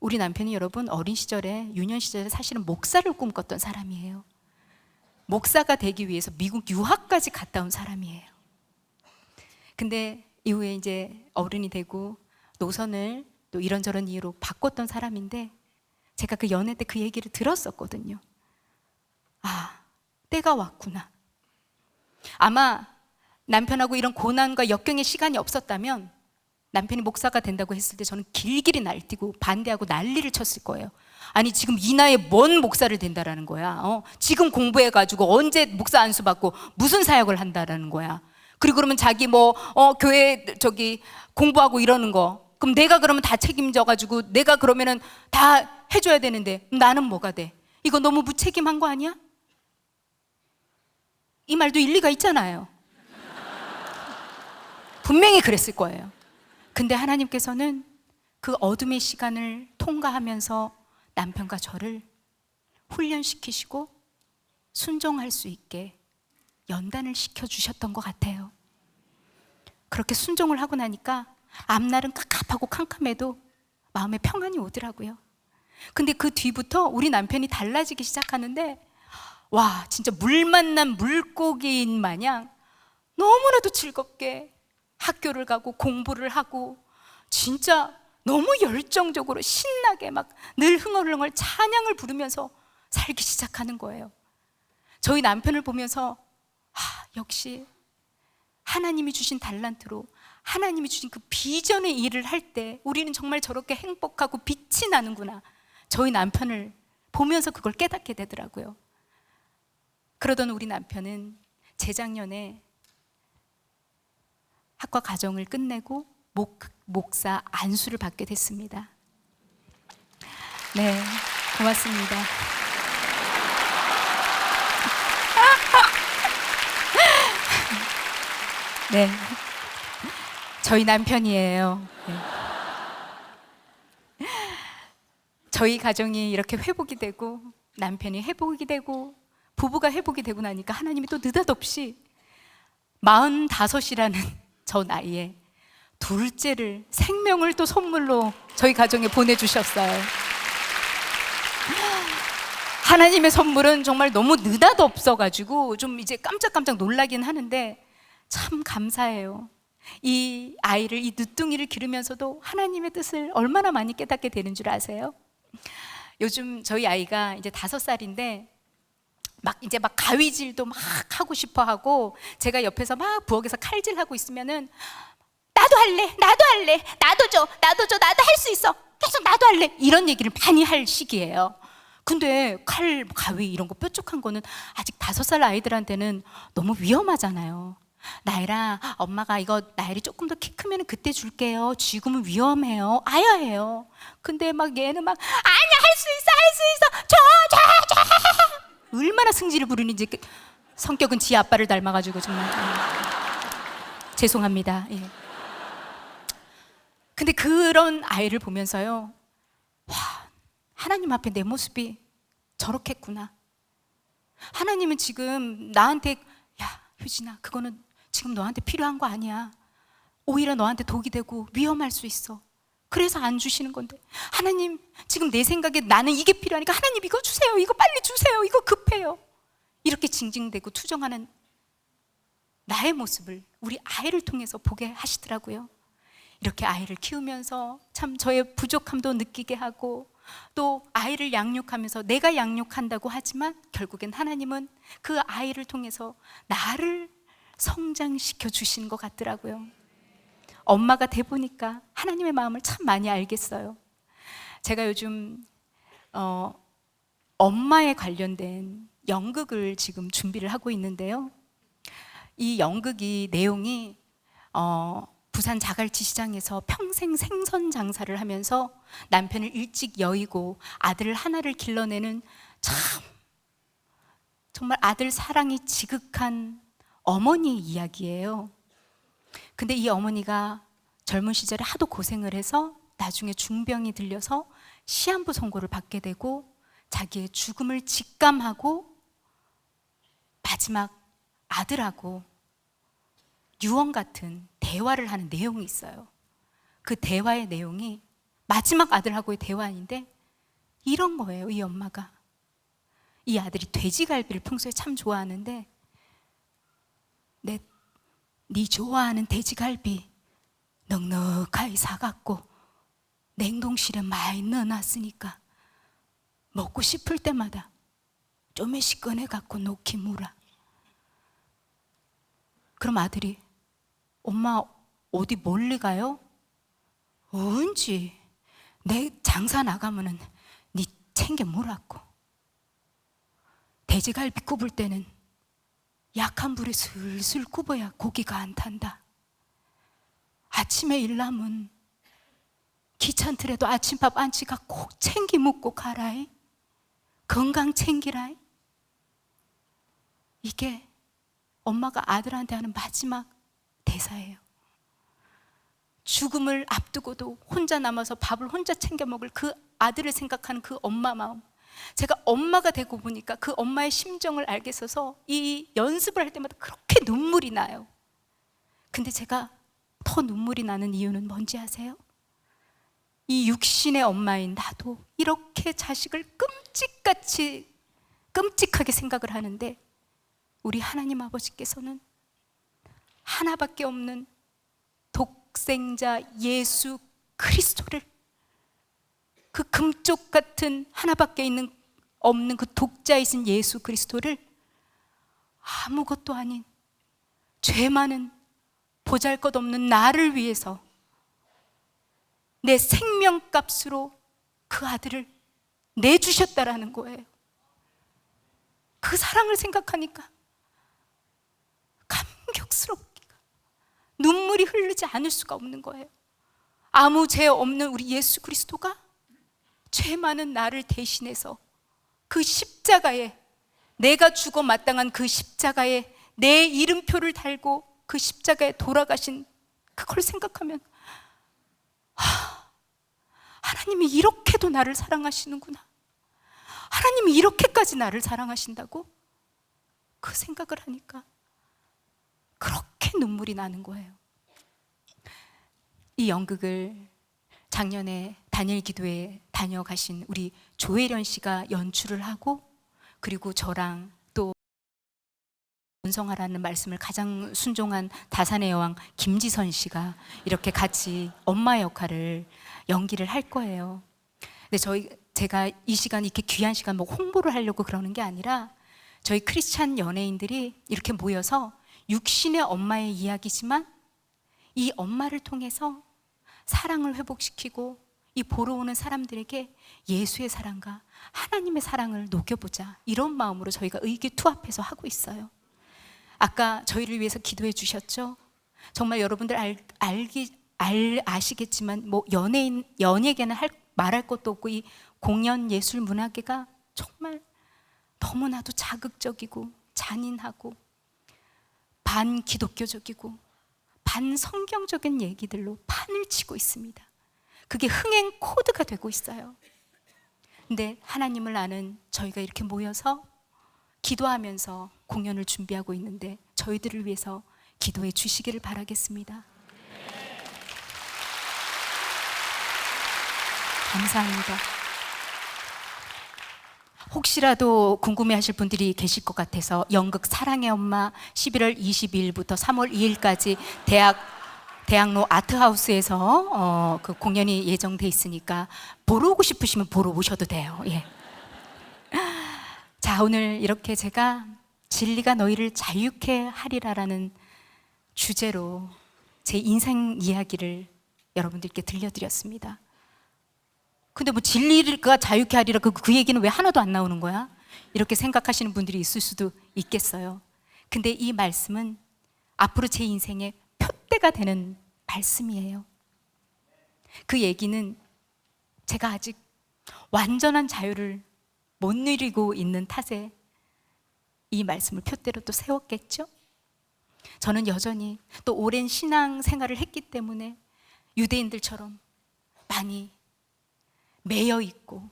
Speaker 1: 우리 남편이 여러분 어린 시절에, 유년 시절에 사실은 목사를 꿈꿨던 사람이에요. 목사가 되기 위해서 미국 유학까지 갔다 온 사람이에요. 근데 이후에 이제 어른이 되고 노선을 또 이런저런 이유로 바꿨던 사람인데, 제가 그 연애 때 그 얘기를 들었었거든요. 아, 때가 왔구나. 아마 남편하고 이런 고난과 역경의 시간이 없었다면 남편이 목사가 된다고 했을 때 저는 길길이 날뛰고 반대하고 난리를 쳤을 거예요. 아니 지금 이 나이에 뭔 목사를 된다라는 거야. 지금 공부해가지고 언제 목사 안수 받고 무슨 사역을 한다라는 거야. 그리고 그러면 자기 교회 공부하고 이러는 거, 그럼 내가 그러면 다 책임져가지고 내가 그러면은 다 해줘야 되는데 나는 뭐가 돼? 이거 너무 무책임한 거 아니야? 이 말도 일리가 있잖아요. 분명히 그랬을 거예요. 근데 하나님께서는 그 어둠의 시간을 통과하면서 남편과 저를 훈련시키시고 순종할 수 있게 연단을 시켜주셨던 것 같아요. 그렇게 순종을 하고 나니까 앞날은 깝깝하고 캄캄해도 마음에 평안이 오더라고요. 근데 그 뒤부터 우리 남편이 달라지기 시작하는데, 와, 진짜 물 만난 물고기인 마냥 너무나도 즐겁게 학교를 가고 공부를 하고 진짜 너무 열정적으로 신나게 막 늘 흥얼흥얼 찬양을 부르면서 살기 시작하는 거예요. 저희 남편을 보면서 역시 하나님이 주신 달란트로 하나님이 주신 그 비전의 일을 할 때 우리는 정말 저렇게 행복하고 빛이 나는구나. 저희 남편을 보면서 그걸 깨닫게 되더라고요. 그러던 우리 남편은 재작년에 학과 과정을 끝내고 목사 안수를 받게 됐습니다. 네, 고맙습니다. 네, 저희 남편이에요. 네. 저희 가정이 이렇게 회복이 되고 남편이 회복이 되고 부부가 회복이 되고 나니까 하나님이 또 느닷없이 45이라는 저 나이에 둘째를, 생명을 또 선물로 저희 가정에 보내주셨어요. 하나님의 선물은 정말 너무 느닷없어가지고 좀 이제 깜짝깜짝 놀라긴 하는데 참 감사해요. 이 아이를, 이 늦둥이를 기르면서도 하나님의 뜻을 얼마나 많이 깨닫게 되는 줄 아세요? 요즘 저희 아이가 이제 5살인데 막 가위질도 막 하고 싶어 하고, 제가 옆에서 막 부엌에서 칼질하고 있으면은 나도 할래, 나도 할래, 나도 줘, 나도 할 수 있어, 계속 나도 할래, 이런 얘기를 많이 할 시기예요. 근데 칼, 가위 이런 거 뾰족한 거는 아직 5살 아이들한테는 너무 위험하잖아요. 나엘아, 엄마가 이거 나엘이 조금 더 키 크면 그때 줄게요. 지금은 위험해요. 아야해요. 근데 막 얘는 막 아니야, 할 수 있어, 줘. 얼마나 승질을 부리는지. 성격은 지 아빠를 닮아가지고 정말 죄송합니다. 예. 근데 그런 아이를 보면서요, 와, 하나님 앞에 내 모습이 저렇겠구나. 하나님은 지금 나한테, 야 효진아, 그거는 지금 너한테 필요한 거 아니야. 오히려 너한테 독이 되고 위험할 수 있어. 그래서 안 주시는 건데, 하나님 지금 내 생각에 나는 이게 필요하니까 하나님 이거 주세요, 이거 빨리 주세요, 이거 급해요. 이렇게 징징대고 투정하는 나의 모습을 우리 아이를 통해서 보게 하시더라고요. 이렇게 아이를 키우면서 참 저의 부족함도 느끼게 하고, 또 아이를 양육하면서 내가 양육한다고 하지만 결국엔 하나님은 그 아이를 통해서 나를 성장시켜 주시는 것 같더라고요. 엄마가 돼 보니까 하나님의 마음을 참 많이 알겠어요. 제가 요즘 엄마에 관련된 연극을 지금 준비를 하고 있는데요. 이 연극이 내용이 부산 자갈치 시장에서 평생 생선 장사를 하면서 남편을 일찍 여의고 아들 하나를 길러내는 참 정말 아들 사랑이 지극한 어머니 이야기예요. 근데 이 어머니가 젊은 시절에 하도 고생을 해서 나중에 중병이 들려서 시한부 선고를 받게 되고 자기의 죽음을 직감하고 마지막 아들하고 유언 같은 대화를 하는 내용이 있어요. 그 대화의 내용이 마지막 아들하고의 대화인데 이런 거예요. 이 엄마가, 이 아들이 돼지갈비를 평소에 참 좋아하는데, 네 좋아하는 돼지갈비 넉넉하게 사갖고 냉동실에 많이 넣어놨으니까 먹고 싶을 때마다 조금씩 꺼내갖고 놓기 무라. 그럼 아들이, 엄마 어디 멀리 가요? 언제 내 장사 나가면은 네 챙겨 물었고, 돼지갈비 굽을 때는 약한 불에 슬슬 굽어야 고기가 안 탄다. 아침에 일나면 귀찮더라도 아침밥 안치가 꼭 챙기 먹고 가라이. 건강 챙기라이. 이게 엄마가 아들한테 하는 마지막 대사예요. 죽음을 앞두고도 혼자 남아서 밥을 혼자 챙겨 먹을 그 아들을 생각하는 그 엄마 마음. 제가 엄마가 되고 보니까 그 엄마의 심정을 알겠어서 이 연습을 할 때마다 그렇게 눈물이 나요. 근데 제가 더 눈물이 나는 이유는 뭔지 아세요? 이 육신의 엄마인 나도 이렇게 자식을 끔찍하게 생각을 하는데, 우리 하나님 아버지께서는 하나밖에 없는 독생자 예수 그리스도를, 그 금쪽 같은 하나밖에 없는 그 독자이신 예수 그리스도를 아무것도 아닌 죄 많은 보잘것없는 나를 위해서 내 생명값으로 그 아들을 내주셨다라는 거예요. 그 사랑을 생각하니까 감격스럽기가, 눈물이 흐르지 않을 수가 없는 거예요. 아무 죄 없는 우리 예수 그리스도가 죄 많은 나를 대신해서 그 십자가에, 내가 죽어 마땅한 그 십자가에 내 이름표를 달고 그 십자가에 돌아가신 그걸 생각하면 하나님이 이렇게도 나를 사랑하시는구나, 하나님이 이렇게까지 나를 사랑하신다고, 그 생각을 하니까 그렇게 눈물이 나는 거예요. 이 연극을 작년에 단일 기도에 다녀가신 우리 조혜련 씨가 연출을 하고, 그리고 저랑 또 원성하라는 말씀을 가장 순종한 다산의 여왕 김지선 씨가 이렇게 같이 엄마 역할을 연기를 할 거예요. 근데 제가 이 시간, 이렇게 귀한 시간 뭐 홍보를 하려고 그러는 게 아니라, 저희 크리스찬 연예인들이 이렇게 모여서 육신의 엄마의 이야기지만 이 엄마를 통해서 사랑을 회복시키고 이 보러 오는 사람들에게 예수의 사랑과 하나님의 사랑을 녹여보자, 이런 마음으로 저희가 의기투합해서 하고 있어요. 아까 저희를 위해서 기도해 주셨죠? 정말 여러분들 아시겠지만 뭐 연예계는 말할 것도 없고, 이 공연 예술 문화계가 정말 너무나도 자극적이고 잔인하고 반기독교적이고 반성경적인 얘기들로 판을 치고 있습니다. 그게 흥행 코드가 되고 있어요. 근데 하나님을 아는 저희가 이렇게 모여서 기도하면서 공연을 준비하고 있는데, 저희들을 위해서 기도해 주시기를 바라겠습니다. 감사합니다. 혹시라도 궁금해하실 분들이 계실 것 같아서 연극 사랑의 엄마 11월 22일부터 3월 2일까지 대학 대학로 아트하우스에서 그 공연이 예정돼 있으니까 보러 오고 싶으시면 보러 오셔도 돼요. 예. 자, 오늘 이렇게 제가 진리가 너희를 자유케 하리라라는 주제로 제 인생 이야기를 여러분들께 들려드렸습니다. 근데 뭐 진리가 자유케 하리라 그 얘기는 왜 하나도 안 나오는 거야? 이렇게 생각하시는 분들이 있을 수도 있겠어요. 근데 이 말씀은 앞으로 제 인생의 표대가 되는 말씀이에요. 그 얘기는 제가 아직 완전한 자유를 못 누리고 있는 탓에 이 말씀을 표대로 또 세웠겠죠? 저는 여전히 또 오랜 신앙 생활을 했기 때문에 유대인들처럼 많이 매여 있고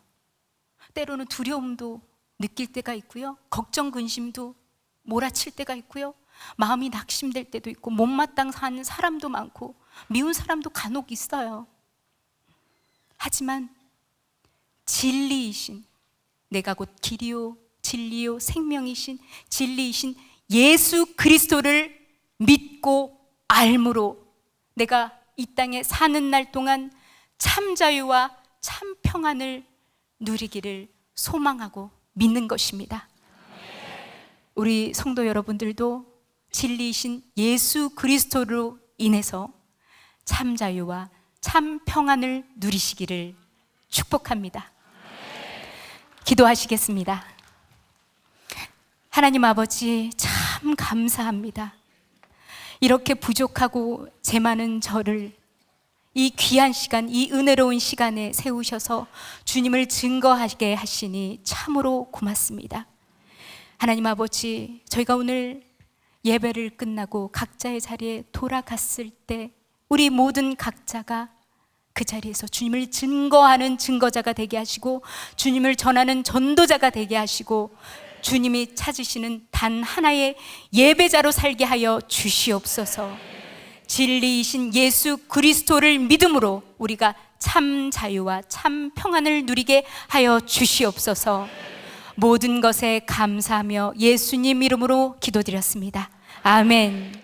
Speaker 1: 때로는 두려움도 느낄 때가 있고요. 걱정, 근심도 몰아칠 때가 있고요. 마음이 낙심될 때도 있고 못마땅한 사람도 많고 미운 사람도 간혹 있어요. 하지만 진리이신, 내가 곧 길이요 진리요 생명이신 진리이신 예수 그리스도를 믿고 알므로 내가 이 땅에 사는 날 동안 참 자유와 참 평안을 누리기를 소망하고 믿는 것입니다. 우리 성도 여러분들도 진리이신 예수 그리스도로 인해서 참 자유와 참 평안을 누리시기를 축복합니다. 기도하시겠습니다. 하나님 아버지, 참 감사합니다. 이렇게 부족하고 재 많은 저를 이 귀한 시간, 이 은혜로운 시간에 세우셔서 주님을 증거하게 하시니 참으로 고맙습니다. 하나님 아버지, 저희가 오늘 예배를 끝나고 각자의 자리에 돌아갔을 때 우리 모든 각자가 그 자리에서 주님을 증거하는 증거자가 되게 하시고 주님을 전하는 전도자가 되게 하시고 주님이 찾으시는 단 하나의 예배자로 살게 하여 주시옵소서. 진리이신 예수 그리스도를 믿음으로 우리가 참 자유와 참 평안을 누리게 하여 주시옵소서. 모든 것에 감사하며 예수님 이름으로 기도드렸습니다. 아멘.